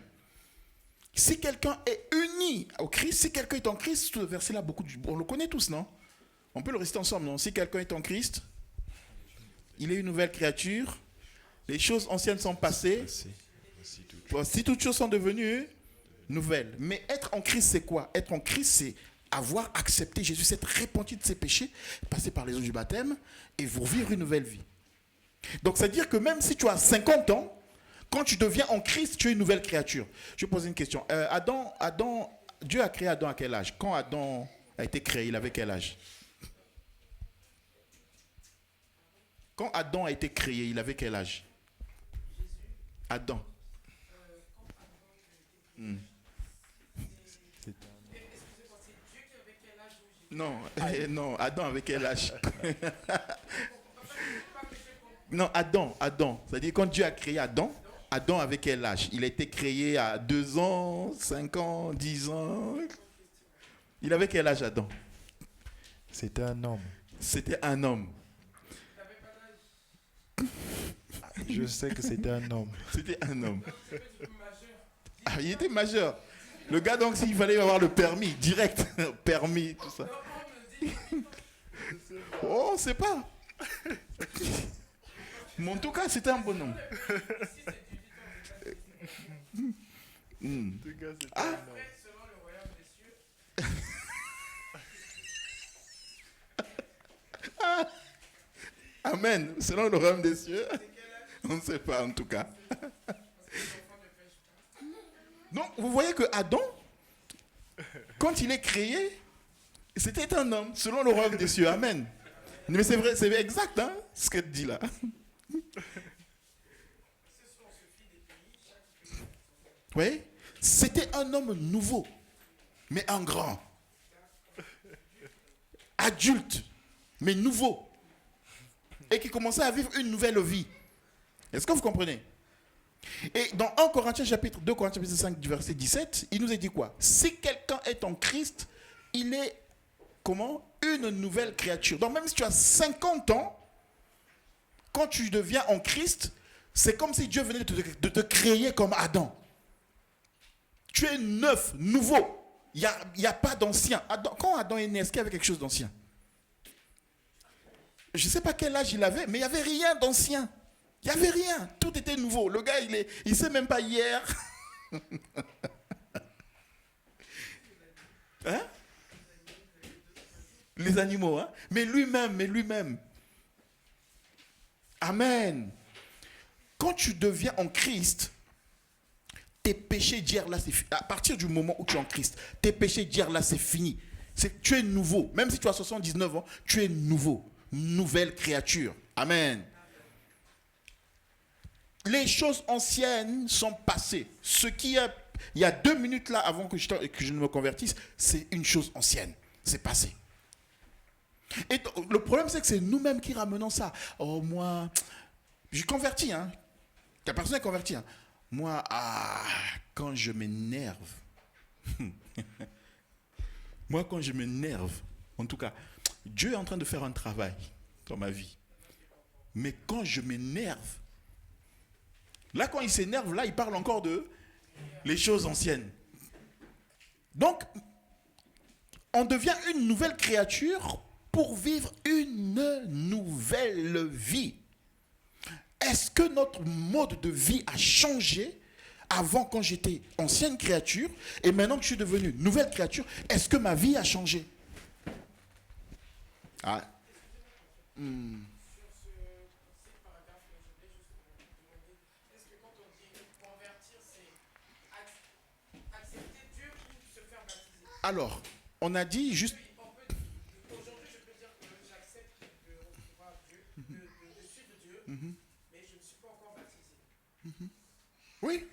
Si quelqu'un est uni au Christ, si quelqu'un est en Christ, ce verset-là, on le connaît tous, non? On peut le réciter ensemble, non? Si quelqu'un est en Christ, il est une nouvelle créature. Les choses anciennes sont passées. Si toutes choses sont devenues nouvelles. Mais être en Christ, c'est quoi? Être en Christ, c'est avoir accepté Jésus, s'être repenti de ses péchés, passer par les eaux du baptême et vous vivre une nouvelle vie. Donc, c'est-à-dire que même si tu as 50 ans, quand tu deviens en Christ, tu es une nouvelle créature. Je vais poser une question. Dieu a créé Adam à quel âge? Quand Adam a été créé, il avait quel âge? Quand Adam a été créé, il avait quel âge? Adam. Non, non, Adam avait quel âge? Non, Adam. C'est-à-dire quand Dieu a créé Adam, Adam avait quel âge? Il a été créé à 2 ans, 5 ans, 10 ans. Il avait quel âge, Adam? C'était un homme. C'était un homme. Je sais que c'était un homme. C'était un homme. Ah, il était majeur. Le gars, donc, s'il fallait avoir le permis, direct. Permis, tout ça. Oh, on ne sait pas. Mais en tout cas, c'était un bonhomme. Ah. Ah. Amen. Selon le royaume des cieux. On ne sait pas en tout cas. Donc, vous voyez que Adam, quand il est créé, c'était un homme, selon le royaume des cieux. Amen. Mais c'est vrai, c'est exact, hein, ce qu'elle dit là. Oui, c'était un homme nouveau, mais un grand. Adulte, mais nouveau. Et qui commençait à vivre une nouvelle vie. Est-ce que vous comprenez? Et dans 1 Corinthiens chapitre 2, Corinthiens chapitre 5, du verset 17, il nous a dit quoi? Si quelqu'un est en Christ, il est, comment? Une nouvelle créature. Donc même si tu as 50 ans, quand tu deviens en Christ, c'est comme si Dieu venait de te créer comme Adam. Tu es neuf, nouveau. Il n'y a pas d'ancien. Quand Adam est né, est-ce qu'il y avait quelque chose d'ancien? Je ne sais pas quel âge il avait, mais il n'y avait rien d'ancien. Il n'y avait rien. Tout était nouveau. Le gars, il ne sait même pas hier. Hein? Les animaux, hein? Mais lui-même. Amen. Quand tu deviens en Christ, tes péchés d'hier là, c'est fini. À partir du moment où tu es en Christ, tes péchés d'hier là, c'est fini. Tu es nouveau. Même si tu as 79 ans, tu es nouveau. Nouvelle créature. Amen. Les choses anciennes sont passées. Ce qui est, il y a 2 minutes là, avant que je ne me convertisse, c'est une chose ancienne. C'est passé. Et le problème, c'est que c'est nous-mêmes qui ramenons ça. Oh, moi, je suis converti, hein. La personne est convertie, hein. Moi, quand je m'énerve, en tout cas, Dieu est en train de faire un travail dans ma vie. Mais quand je m'énerve, là, quand il s'énerve, là, il parle encore de les choses anciennes. Donc, on devient une nouvelle créature pour vivre une nouvelle vie. Est-ce que notre mode de vie a changé avant quand j'étais ancienne créature et maintenant que je suis devenu nouvelle créature, est-ce que ma vie a changé? Ah. Alors, on a dit juste... Aujourd'hui, je peux dire que j'accepte de recevoir Dieu, de suivre Dieu, mais je ne suis pas encore baptisé. Oui.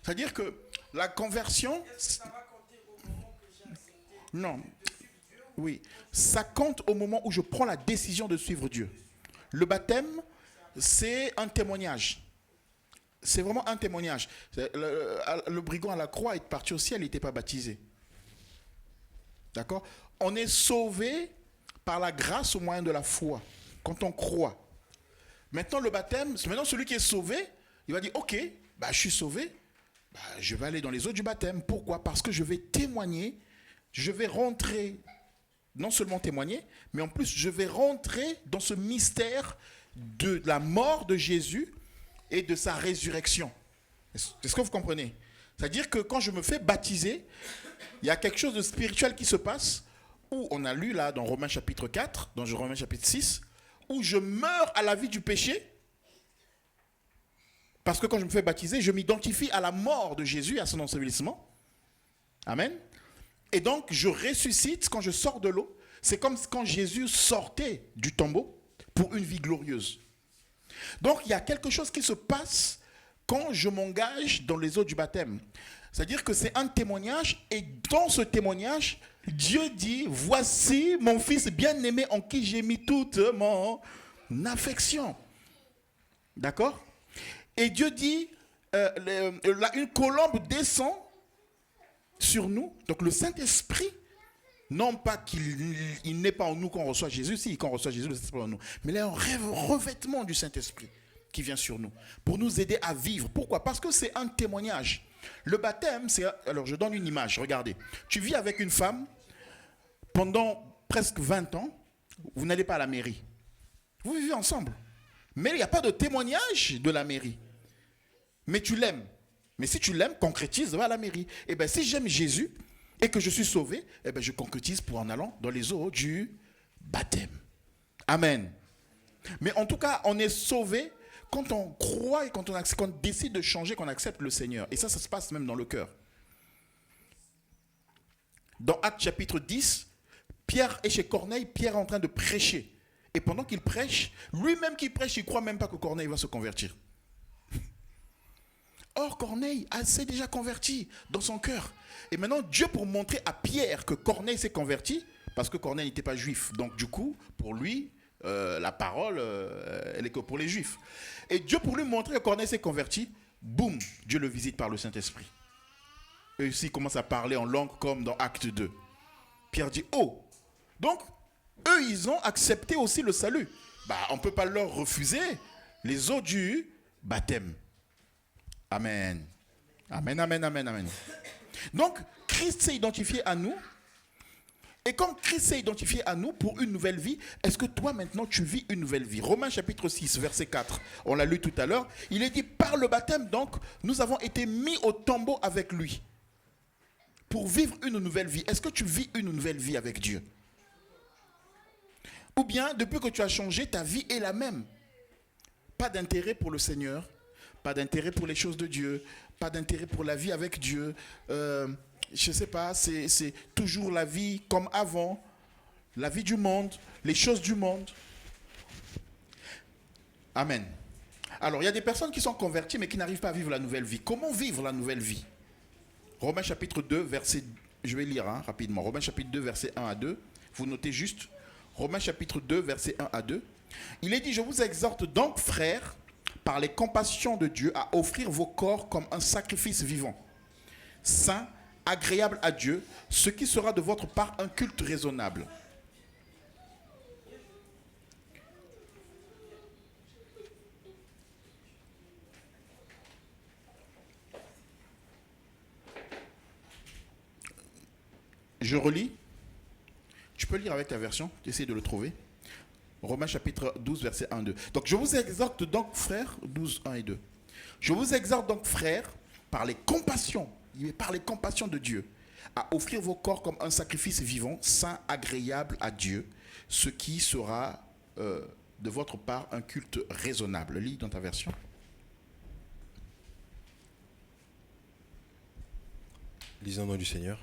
C'est-à-dire que la conversion... Est-ce que ça va compter au moment que j'ai accepté Non. de suivre Dieu? Oui. Ça compte au moment où je prends la décision de suivre Dieu. Le baptême, c'est un témoignage. C'est vraiment un témoignage. Le brigand à la croix est parti au ciel, il n'était pas baptisé. D'accord? On est sauvé par la grâce au moyen de la foi, quand on croit. Maintenant, le baptême, maintenant celui qui est sauvé, il va dire, ok, je suis sauvé, je vais aller dans les eaux du baptême. Pourquoi? Parce que je vais témoigner, je vais rentrer non seulement témoigner, mais en plus, je vais rentrer dans ce mystère de la mort de Jésus et de sa résurrection. Est-ce que vous comprenez? C'est-à-dire que quand je me fais baptiser, il y a quelque chose de spirituel qui se passe, où on a lu là dans Romains chapitre 4, dans Romains chapitre 6, où je meurs à la vie du péché, parce que quand je me fais baptiser, je m'identifie à la mort de Jésus, à son ensevelissement. Amen. Et donc, je ressuscite quand je sors de l'eau. C'est comme quand Jésus sortait du tombeau pour une vie glorieuse. Donc, il y a quelque chose qui se passe quand je m'engage dans les eaux du baptême. C'est-à-dire que c'est un témoignage, et dans ce témoignage, Dieu dit, voici mon fils bien-aimé en qui j'ai mis toute mon affection. D'accord? Et Dieu dit, une colombe descend sur nous, donc le Saint-Esprit, non pas qu'il n'est pas en nous qu'on reçoit Jésus, si qu'on reçoit Jésus, le Saint-Esprit en nous, mais il y a un revêtement du Saint-Esprit qui vient sur nous, pour nous aider à vivre. Pourquoi? Parce que c'est un témoignage. Le baptême, c'est... Alors, je donne une image, regardez. Tu vis avec une femme pendant presque 20 ans, vous n'allez pas à la mairie. Vous vivez ensemble. Mais il n'y a pas de témoignage de la mairie. Mais tu l'aimes. Mais si tu l'aimes, concrétise, va à la mairie. Et bien, si j'aime Jésus et que je suis sauvé, eh bien, je concrétise pour en allant dans les eaux du baptême. Amen. Mais en tout cas, on est sauvé quand on croit et quand on décide de changer, qu'on accepte le Seigneur. Et ça se passe même dans le cœur. Dans Actes chapitre 10, Pierre est chez Corneille, Pierre est en train de prêcher. Et pendant qu'il prêche, lui-même qui prêche, il ne croit même pas que Corneille va se convertir. Or, Corneille s'est déjà converti dans son cœur. Et maintenant, Dieu, pour montrer à Pierre que Corneille s'est converti, parce que Corneille n'était pas juif, donc du coup, pour lui, la parole, elle est que pour les juifs. Et Dieu, pour lui montrer que Corneille s'est converti, boum, Dieu le visite par le Saint-Esprit. Et ici, il commence à parler en langue comme dans Acte 2. Pierre dit, oh, donc, eux, ils ont accepté aussi le salut. On ne peut pas leur refuser les eaux du baptême. Amen. Amen, amen, amen, amen. Donc, Christ s'est identifié à nous. Et comme Christ s'est identifié à nous pour une nouvelle vie, est-ce que toi maintenant tu vis une nouvelle vie? Romains chapitre 6, verset 4, on l'a lu tout à l'heure. Il est dit, par le baptême, donc, nous avons été mis au tombeau avec lui. Pour vivre une nouvelle vie. Est-ce que tu vis une nouvelle vie avec Dieu? Ou bien, depuis que tu as changé, ta vie est la même. Pas d'intérêt pour le Seigneur. Pas d'intérêt pour les choses de Dieu, pas d'intérêt pour la vie avec Dieu. Je ne sais pas, c'est toujours la vie comme avant, la vie du monde, les choses du monde. Amen. Alors, il y a des personnes qui sont converties mais qui n'arrivent pas à vivre la nouvelle vie. Comment vivre la nouvelle vie? Romains chapitre 2, verset... Je vais lire rapidement. Romains chapitre 2, verset 1 à 2. Vous notez juste. Romains chapitre 2, verset 1 à 2. Il est dit, je vous exhorte donc, frères, par les compassions de Dieu, à offrir vos corps comme un sacrifice vivant, saint, agréable à Dieu, ce qui sera de votre part un culte raisonnable. Je relis. Tu peux lire avec ta version, essayer de le trouver. Romains chapitre 12, verset 1 2. Donc, je vous exhorte donc, frères, 12, 1 et 2. Je vous exhorte donc, frères, par les compassions de Dieu, à offrir vos corps comme un sacrifice vivant, saint, agréable à Dieu, ce qui sera de votre part un culte raisonnable. Lis dans ta version. Lisons dans du Seigneur.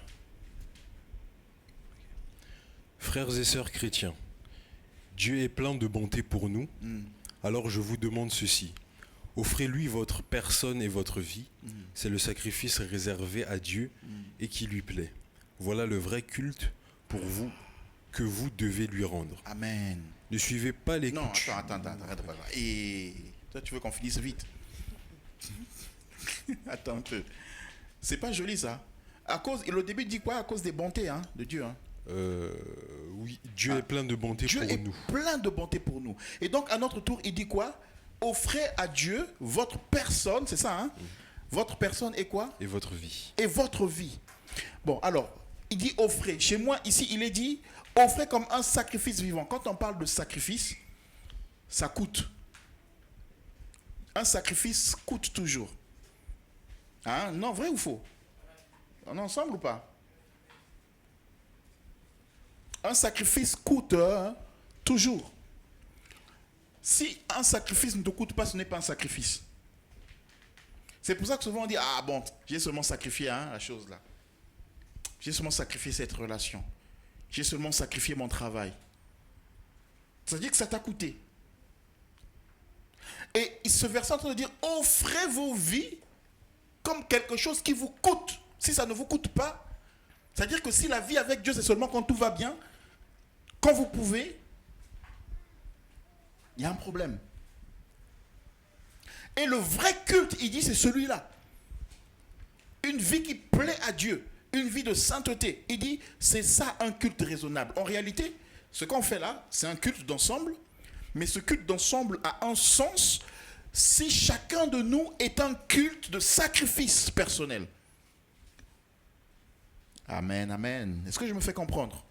Frères et sœurs chrétiens, Dieu est plein de bonté pour nous, alors je vous demande ceci. Offrez-lui votre personne et votre vie, c'est le sacrifice réservé à Dieu et qui lui plaît. Voilà le vrai culte pour vous que vous devez lui rendre. Amen. Ne suivez pas les coutumes. Non, attends, arrête. Et toi, tu veux qu'on finisse vite? Attends un peu. C'est pas joli ça. Le début dit quoi? À cause des bontés de Dieu. Oui, Dieu est plein de bonté pour nous. Dieu est plein de bonté pour nous. Et donc, à notre tour, il dit quoi? Offrez à Dieu votre personne, c'est ça, Votre personne et quoi? Et votre vie. Et votre vie. Bon, alors, il dit offrez. Chez moi, ici, il est dit offrez comme un sacrifice vivant. Quand on parle de sacrifice, ça coûte. Un sacrifice coûte toujours. Hein? Non, vrai ou faux? On est ensemble ou pas? Un sacrifice coûte toujours. Si un sacrifice ne te coûte pas, ce n'est pas un sacrifice. C'est pour ça que souvent on dit, ah bon, j'ai seulement sacrifié la chose là. J'ai seulement sacrifié cette relation. J'ai seulement sacrifié mon travail. Ça veut dire que ça t'a coûté. Et ce verset est en train de dire, offrez vos vies comme quelque chose qui vous coûte. Si ça ne vous coûte pas, c'est-à-dire que si la vie avec Dieu, c'est seulement quand tout va bien, quand vous pouvez, il y a un problème. Et le vrai culte, il dit, c'est celui-là. Une vie qui plaît à Dieu, une vie de sainteté. Il dit, c'est ça un culte raisonnable. En réalité, ce qu'on fait là, c'est un culte d'ensemble, mais ce culte d'ensemble a un sens si chacun de nous est un culte de sacrifice personnel. Amen, amen. Est-ce que je me fais comprendre?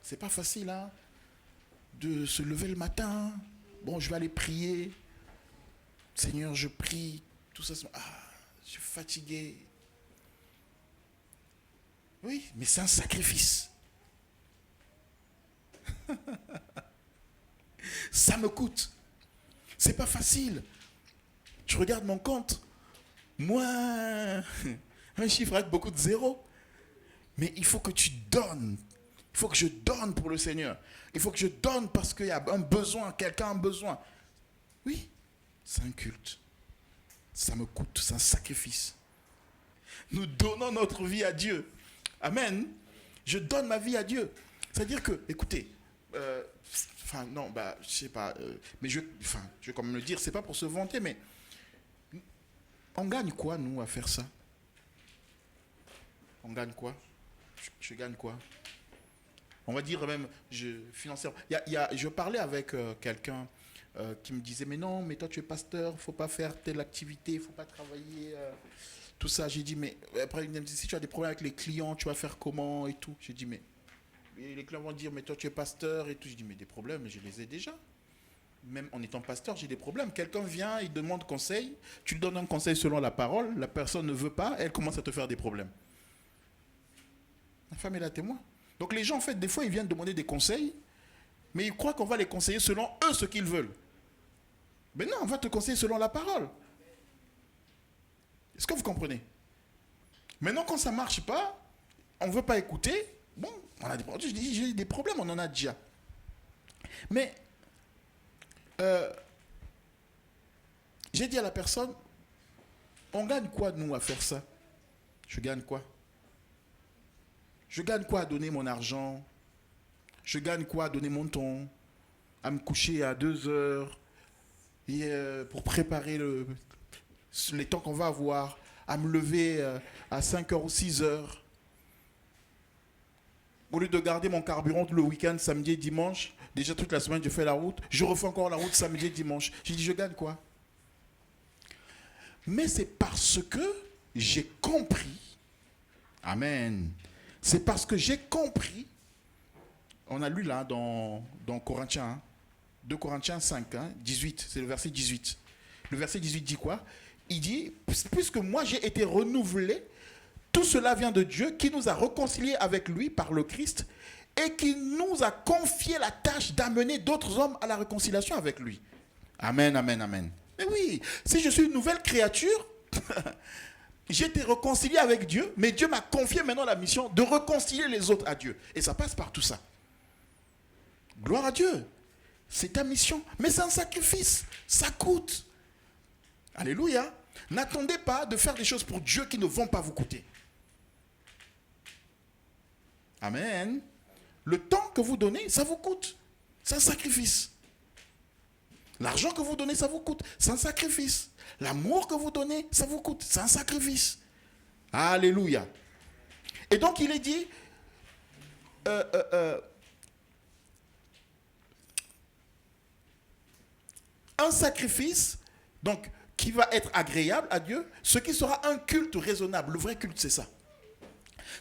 C'est pas facile, hein, de se lever le matin. Bon, je vais aller prier. Seigneur, je prie. Tout ça, je suis fatigué. Oui, mais c'est un sacrifice. Ça me coûte. C'est pas facile. Je regarde mon compte. Moi, un chiffre avec beaucoup de zéros. Mais il faut que tu donnes. Il faut que je donne pour le Seigneur. Il faut que je donne parce qu'il y a un besoin, quelqu'un a un besoin. Oui, c'est un culte. Ça me coûte, c'est un sacrifice. Nous donnons notre vie à Dieu. Amen. Je donne ma vie à Dieu. C'est-à-dire que, écoutez, je sais pas, mais je vais quand même le dire, c'est pas pour se vanter, mais on gagne quoi, nous, à faire ça? On gagne quoi? Je gagne quoi? On va dire même, financièrement. Je parlais avec quelqu'un qui me disait, mais non, mais toi tu es pasteur, il ne faut pas faire telle activité, il ne faut pas travailler, tout ça. J'ai dit, mais après, il me dit, si tu as des problèmes avec les clients, tu vas faire comment et tout. J'ai dit, mais les clients vont dire, mais toi tu es pasteur et tout. J'ai dit, mais des problèmes, je les ai déjà. Même en étant pasteur, j'ai des problèmes. Quelqu'un vient, il demande conseil, tu lui donnes un conseil selon la parole, la personne ne veut pas, elle commence à te faire des problèmes. La femme est la témoin. Donc les gens, en fait, des fois, ils viennent demander des conseils, mais ils croient qu'on va les conseiller selon eux ce qu'ils veulent. Mais non, on va te conseiller selon la parole. Est-ce que vous comprenez? Maintenant, quand ça ne marche pas, on ne veut pas écouter. Bon, on a des problèmes. Je dis, j'ai des problèmes, on en a déjà. Mais, j'ai dit à la personne, on gagne quoi, nous, à faire ça? Je gagne quoi? Je gagne quoi à donner mon argent? Je gagne quoi à donner mon temps? À me coucher à 2 heures et, pour préparer les temps qu'on va avoir, à me lever à 5 heures ou 6 heures. Au lieu de garder mon carburant le week-end, samedi et dimanche, déjà toute la semaine je fais la route, je refais encore la route samedi et dimanche. J'ai dit, je gagne quoi? Mais c'est parce que j'ai compris. Amen. C'est parce que j'ai compris. On a lu là dans Corinthiens, 2 Corinthiens 5, 18, c'est le verset 18. Le verset 18 dit quoi? Il dit, puisque moi j'ai été renouvelé, tout cela vient de Dieu qui nous a réconciliés avec lui par le Christ et qui nous a confié la tâche d'amener d'autres hommes à la réconciliation avec lui. Amen, amen, amen. Mais oui, si je suis une nouvelle créature, j'ai été réconcilié avec Dieu, mais Dieu m'a confié maintenant la mission de réconcilier les autres à Dieu. Et ça passe par tout ça. Gloire à Dieu. C'est ta mission. Mais c'est un sacrifice. Ça coûte. Alléluia. N'attendez pas de faire des choses pour Dieu qui ne vont pas vous coûter. Amen. Le temps que vous donnez, ça vous coûte. C'est un sacrifice. L'argent que vous donnez, ça vous coûte. C'est un sacrifice. L'amour que vous donnez, ça vous coûte. C'est un sacrifice. Alléluia. Et donc il est dit, un sacrifice, donc qui va être agréable à Dieu, ce qui sera un culte raisonnable. Le vrai culte, c'est ça.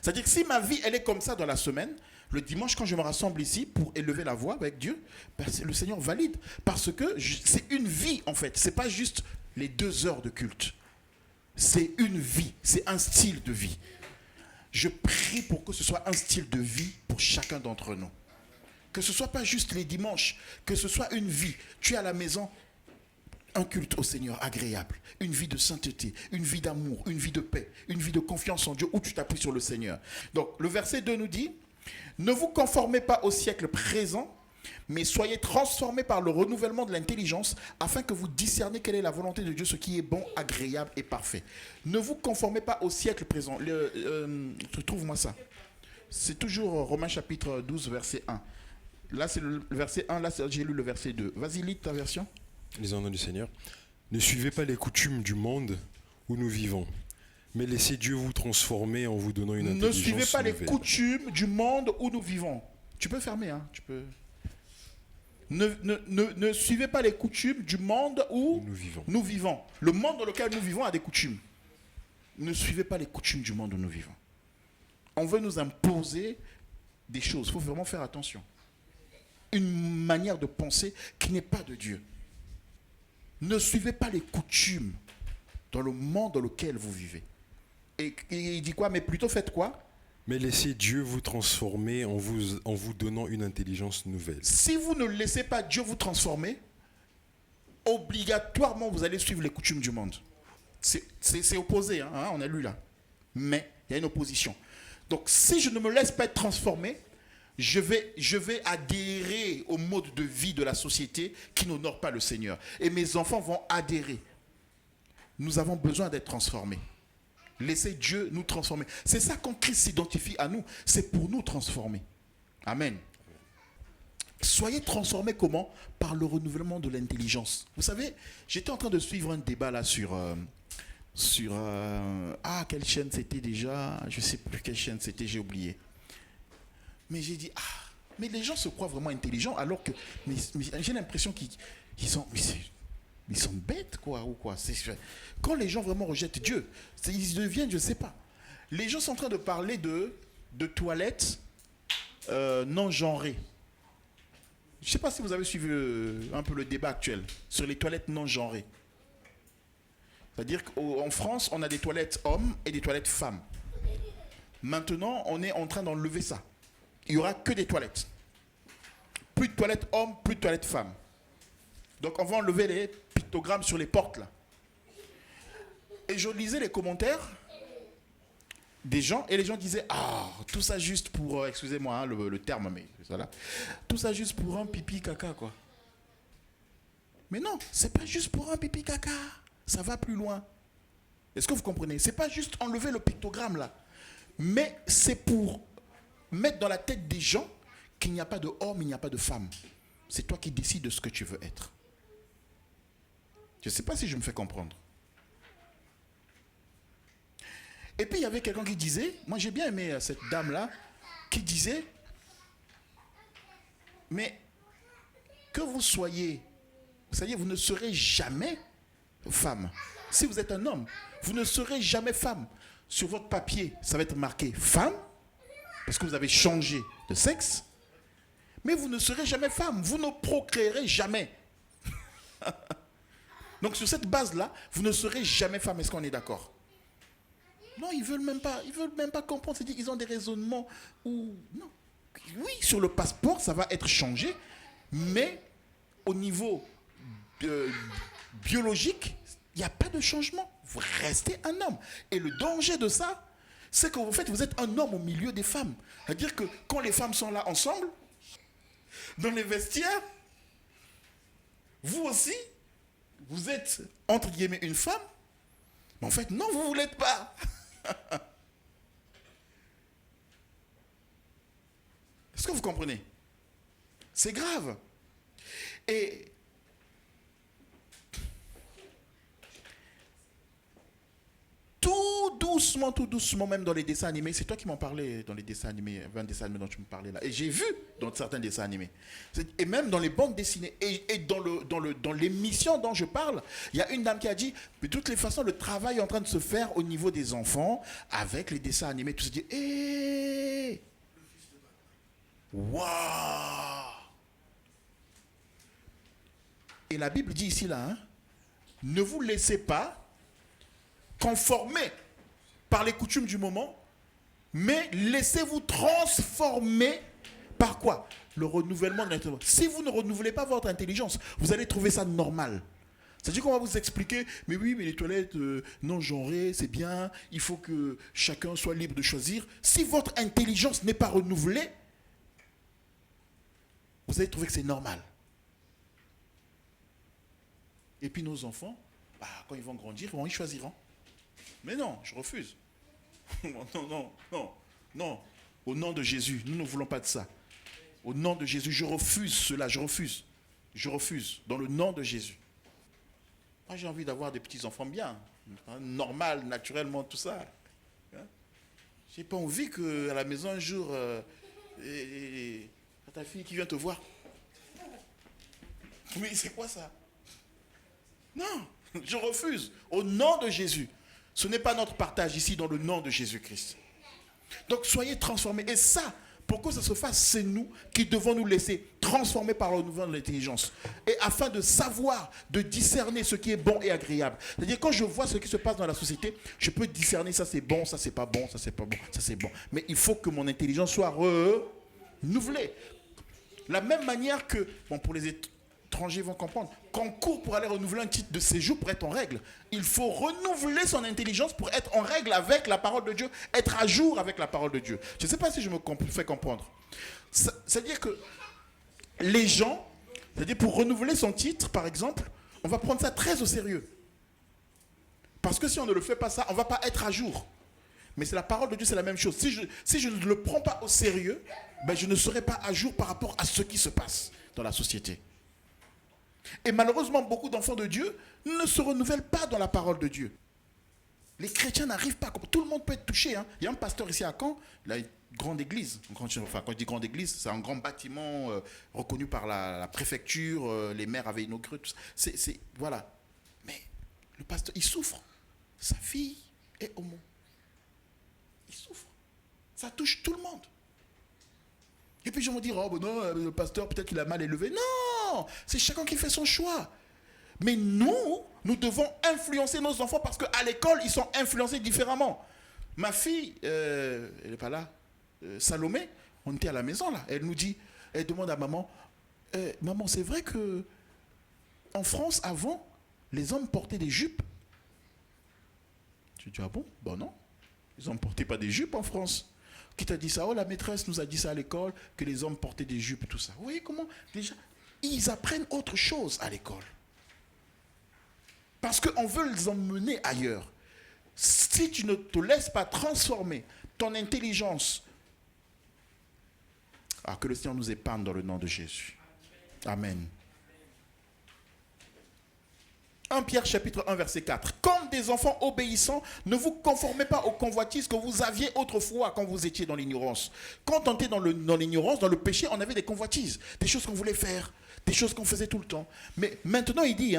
C'est-à-dire que si ma vie, elle est comme ça dans la semaine, le dimanche, quand je me rassemble ici pour élever la voix avec Dieu, ben, le Seigneur valide. Parce que c'est une vie, en fait. Ce n'est pas juste les 2 heures de culte. C'est une vie. C'est un style de vie. Je prie pour que ce soit un style de vie pour chacun d'entre nous. Que ce ne soit pas juste les dimanches, que ce soit une vie. Tu es à la maison, un culte au Seigneur agréable, une vie de sainteté, une vie d'amour, une vie de paix, une vie de confiance en Dieu où tu t'appuies sur le Seigneur. Donc le verset 2 nous dit, ne vous conformez pas au siècle présent, mais soyez transformés par le renouvellement de l'intelligence afin que vous discerniez quelle est la volonté de Dieu, ce qui est bon, agréable et parfait. Ne vous conformez pas au siècle présent. Trouve-moi ça. C'est toujours Romains chapitre 12, verset 1. Là, c'est le verset 1, là, j'ai lu le verset 2. Vas-y, lis ta version. Lisons au nom du Seigneur. Ne suivez pas les coutumes du monde où nous vivons, mais laissez Dieu vous transformer en vous donnant une intelligence nouvelle. Ne suivez pas nouvelle. Les coutumes du monde où nous vivons. Tu peux fermer, hein, tu peux... Ne suivez pas les coutumes du monde où nous vivons. Le monde dans lequel nous vivons a des coutumes. Ne suivez pas les coutumes du monde où nous vivons. On veut nous imposer des choses. Il faut vraiment faire attention. Une manière de penser qui n'est pas de Dieu. Ne suivez pas les coutumes dans le monde dans lequel vous vivez. Et il dit quoi? Mais plutôt faites quoi? Mais laissez Dieu vous transformer en vous donnant une intelligence nouvelle. Si vous ne laissez pas Dieu vous transformer, obligatoirement vous allez suivre les coutumes du monde. C'est opposé, hein, on a lu là. Mais il y a une opposition. Donc si je ne me laisse pas être transformé, je vais adhérer au mode de vie de la société qui n'honore pas le Seigneur. Et mes enfants vont adhérer. Nous avons besoin d'être transformés. Laissez Dieu nous transformer. C'est ça quand Christ s'identifie à nous. C'est pour nous transformer. Amen. Soyez transformés comment? Par le renouvellement de l'intelligence. Vous savez, j'étais en train de suivre un débat là sur quelle chaîne c'était déjà? Je ne sais plus quelle chaîne c'était, j'ai oublié. Mais j'ai dit, mais les gens se croient vraiment intelligents alors que mais j'ai l'impression qu'ils sont bêtes, quoi, ou quoi. Quand les gens vraiment rejettent Dieu, ils deviennent, je ne sais pas. Les gens sont en train de parler de toilettes non genrées. Je ne sais pas si vous avez suivi un peu le débat actuel sur les toilettes non genrées. C'est-à-dire qu'en France, on a des toilettes hommes et des toilettes femmes. Maintenant, on est en train d'enlever ça. Il n'y aura que des toilettes. Plus de toilettes hommes, plus de toilettes femmes. Donc on va enlever les pictogrammes sur les portes là. Et je lisais les commentaires des gens et les gens disaient tout ça juste pour, excusez-moi hein, le terme, mais voilà, tout ça juste pour un pipi caca quoi. Mais non, c'est pas juste pour un pipi caca, ça va plus loin. Est-ce que vous comprenez? C'est pas juste enlever le pictogramme là, mais c'est pour mettre dans la tête des gens qu'il n'y a pas de homme, il n'y a pas de femme. C'est toi qui décides de ce que tu veux être. Je ne sais pas si je me fais comprendre. Et puis il y avait quelqu'un qui disait, moi j'ai bien aimé cette dame-là, qui disait, mais que vous soyez, c'est-à-dire vous ne serez jamais femme. Si vous êtes un homme, vous ne serez jamais femme. Sur votre papier, ça va être marqué femme, parce que vous avez changé de sexe, mais vous ne serez jamais femme, vous ne procréerez jamais. Donc sur cette base-là, vous ne serez jamais femme. Est-ce qu'on est d'accord? Non, ils veulent même pas comprendre. C'est-à-dire qu'ils ont des raisonnements où... Non. Oui, sur le passeport, ça va être changé, mais au niveau biologique, il n'y a pas de changement. Vous restez un homme. Et le danger de ça, c'est que en fait, vous êtes un homme au milieu des femmes. C'est-à-dire que quand les femmes sont là ensemble, dans les vestiaires, vous aussi, vous êtes, entre guillemets, une femme, mais en fait, non, vous ne l'êtes pas. Est-ce que vous comprenez? C'est grave. Et tout tout doucement, même dans les dessins animés, c'est toi qui m'en parlais dans les dessins animés, 20 dessins animés dont tu me parlais là. Et j'ai vu dans certains dessins animés. Et même dans les bandes dessinées. Et dans l'émission dont je parle, il y a une dame qui a dit, de toutes les façons, le travail est en train de se faire au niveau des enfants, avec les dessins animés. Tout se dit, hé, waouh. Et la Bible dit ici là, hein, ne vous laissez pas conformer par les coutumes du moment, mais laissez-vous transformer par quoi? Le renouvellement de l'intelligence. Si vous ne renouvelez pas votre intelligence, vous allez trouver ça normal. C'est-à-dire qu'on va vous expliquer, mais oui, mais les toilettes non genrées, c'est bien, il faut que chacun soit libre de choisir. Si votre intelligence n'est pas renouvelée, vous allez trouver que c'est normal. Et puis nos enfants, quand ils vont grandir, ils choisiront. Mais non, je refuse. Non. Au nom de Jésus, nous ne voulons pas de ça. Au nom de Jésus, je refuse cela, je refuse. Je refuse, dans le nom de Jésus. Moi, j'ai envie d'avoir des petits-enfants bien, hein, normal, naturellement, tout ça. Hein? J'ai pas envie qu'à la maison, un jour, ta fille qui vient te voir. Mais c'est quoi ça? Non, je refuse. Au nom de Jésus. Ce n'est pas notre partage ici dans le nom de Jésus-Christ. Donc soyez transformés. Et ça, pour que ça se fasse, c'est nous qui devons nous laisser transformer par le renouveau de l'intelligence. Et afin de savoir, de discerner ce qui est bon et agréable. C'est-à-dire quand je vois ce qui se passe dans la société, je peux discerner ça c'est bon, ça c'est pas bon, ça c'est pas bon, ça c'est bon. Mais il faut que mon intelligence soit renouvelée. La même manière que, pour les étrangers vont comprendre, qu'on court pour aller renouveler un titre de séjour pour être en règle. Il faut renouveler son intelligence pour être en règle avec la parole de Dieu, être à jour avec la parole de Dieu. Je ne sais pas si je me fais comprendre. C'est-à-dire que les gens, c'est-à-dire pour renouveler son titre, par exemple, on va prendre ça très au sérieux. Parce que si on ne le fait pas ça, on ne va pas être à jour. Mais c'est la parole de Dieu, c'est la même chose. Si je ne le prends pas au sérieux, je ne serai pas à jour par rapport à ce qui se passe dans la société. Et malheureusement, beaucoup d'enfants de Dieu ne se renouvellent pas dans la parole de Dieu. Les chrétiens n'arrivent pas. Tout le monde peut être touché. Hein. Il y a un pasteur ici à Caen, il a une grande église. Quand je dis grande église, c'est un grand bâtiment reconnu par la préfecture. Les maires avaient inauguré tout ça. Voilà. Mais le pasteur, il souffre. Sa fille est homo. Il souffre. Ça touche tout le monde. Et puis je me dis, non, le pasteur, peut-être qu'il a mal élevé. Non, c'est chacun qui fait son choix. Mais nous devons influencer nos enfants parce qu'à l'école, ils sont influencés différemment. Ma fille, elle n'est pas là, Salomé, on était à la maison là. Elle nous dit, elle demande à maman, maman, c'est vrai que en France, avant, les hommes portaient des jupes. Tu dis, ah bon? Ben non, ils ne portaient pas des jupes en France. Qui t'a dit ça? Oh, la maîtresse nous a dit ça à l'école, que les hommes portaient des jupes et tout ça. Vous voyez comment déjà, ils apprennent autre chose à l'école. Parce qu'on veut les emmener ailleurs. Si tu ne te laisses pas transformer ton intelligence, que le Seigneur nous épargne dans le nom de Jésus. Amen. 1 Pierre chapitre 1 verset 4. Comme des enfants obéissants, ne vous conformez pas aux convoitises que vous aviez autrefois quand vous étiez dans l'ignorance. Quand on était dans l'ignorance, dans le péché, on avait des convoitises, des choses qu'on voulait faire, des choses qu'on faisait tout le temps. Mais maintenant il dit,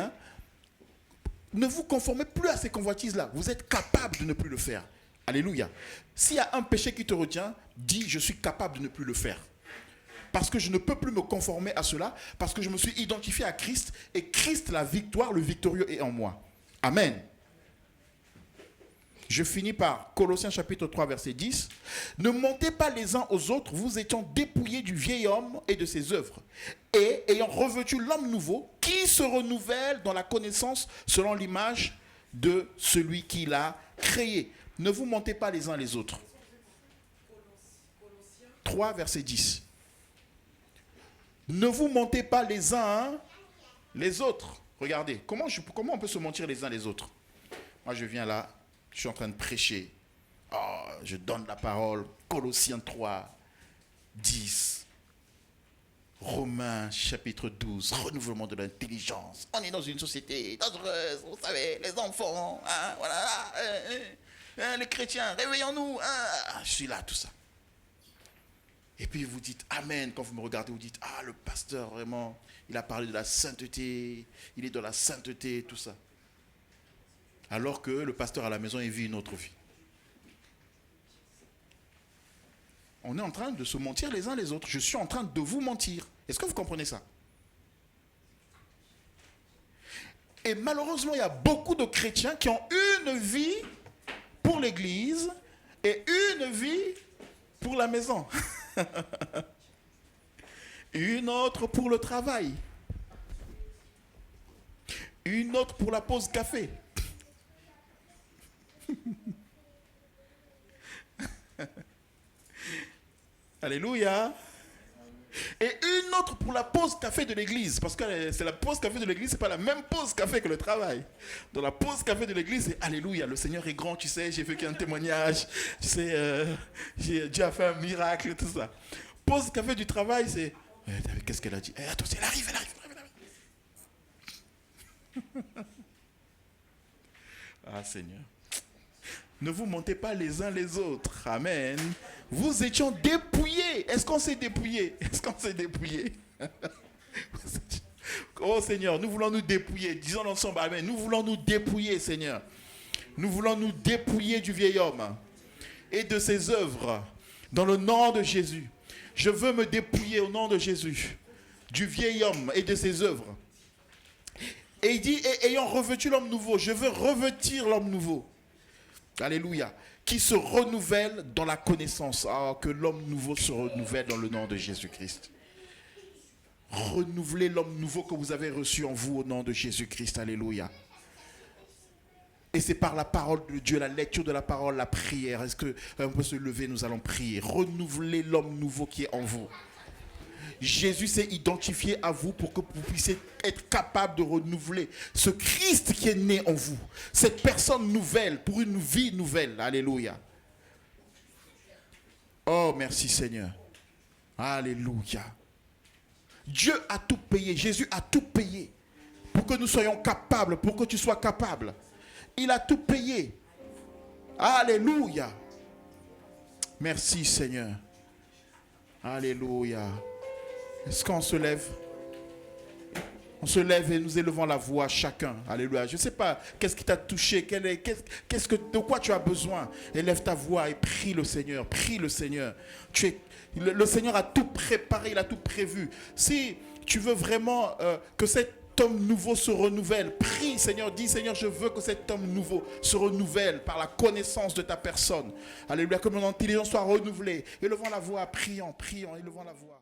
ne vous conformez plus à ces convoitises-là. Vous êtes capable de ne plus le faire. Alléluia. S'il y a un péché qui te retient, dis, je suis capable de ne plus le faire. Parce que je ne peux plus me conformer à cela, parce que je me suis identifié à Christ, et Christ, la victoire, le victorieux est en moi. Amen. Je finis par Colossiens chapitre 3, verset 10. Ne mentez pas les uns aux autres, vous étant dépouillés du vieil homme et de ses œuvres, et ayant revêtu l'homme nouveau, qui se renouvelle dans la connaissance selon l'image de celui qui l'a créé. Ne vous mentez pas les uns les autres. 3, verset 10. Ne vous mentez pas les uns les autres. Regardez, comment on peut se mentir les uns les autres? Moi, je viens là, je suis en train de prêcher. Je donne la parole. Colossiens 3, 10. Romains chapitre 12, renouvellement de l'intelligence. On est dans une société dangereuse, vous savez, les enfants, voilà. Hein, les chrétiens, réveillons-nous. Ah, je suis là, tout ça. Et puis vous dites Amen. Quand vous me regardez, vous dites ah, le pasteur, vraiment, il a parlé de la sainteté. Il est dans la sainteté, tout ça. Alors que le pasteur à la maison, il vit une autre vie. On est en train de se mentir les uns les autres. Je suis en train de vous mentir. Est-ce que vous comprenez ça? Et malheureusement, il y a beaucoup de chrétiens qui ont une vie pour l'église et une vie pour la maison. Une autre pour le travail. Une autre pour la pause café. Alléluia. Et une autre pour la pause café de l'église. Parce que c'est la pause café de l'église, c'est pas la même pause café que le travail. Dans la pause café de l'église, c'est Alléluia, le Seigneur est grand, tu sais, j'ai fait un témoignage, tu sais, Dieu a fait un miracle, tout ça. Pause café du travail, c'est qu'est-ce qu'elle a dit? Attends, elle arrive. Ah Seigneur. Ne vous mentez pas les uns les autres. Amen. Vous étions dépouillés. Est-ce qu'on s'est dépouillé? Oh Seigneur, nous voulons nous dépouiller. Disons ensemble, Amen. Nous voulons nous dépouiller, Seigneur. Nous voulons nous dépouiller du vieil homme et de ses œuvres. Dans le nom de Jésus. Je veux me dépouiller au nom de Jésus du vieil homme et de ses œuvres. Et il dit, ayant revêtu l'homme nouveau, je veux revêtir l'homme nouveau. Alléluia. Qui se renouvelle dans la connaissance. Ah, que l'homme nouveau se renouvelle dans le nom de Jésus-Christ. Renouvelez l'homme nouveau que vous avez reçu en vous au nom de Jésus-Christ. Alléluia. Et c'est par la parole de Dieu, la lecture de la parole, la prière. Est-ce qu'on peut se lever, nous allons prier. Renouvelez l'homme nouveau qui est en vous. Jésus s'est identifié à vous pour que vous puissiez être capable de renouveler ce Christ qui est né en vous. Cette personne nouvelle pour une vie nouvelle. Alléluia. Oh, merci Seigneur. Alléluia. Dieu a tout payé. Jésus a tout payé pour que nous soyons capables, pour que tu sois capable. Il a tout payé. Alléluia. Merci Seigneur. Alléluia. Est-ce qu'on se lève? On se lève et nous élevons la voix chacun. Alléluia. Je ne sais pas qu'est-ce qui t'a touché, de quoi tu as besoin. Élève ta voix et prie le Seigneur. Prie le Seigneur. Le Seigneur a tout préparé, il a tout prévu. Si tu veux vraiment que cet homme nouveau se renouvelle, prie Seigneur, dis Seigneur, je veux que cet homme nouveau se renouvelle par la connaissance de ta personne. Alléluia, que mon intelligence soit renouvelée. Élevons la voix, prions, élevons la voix.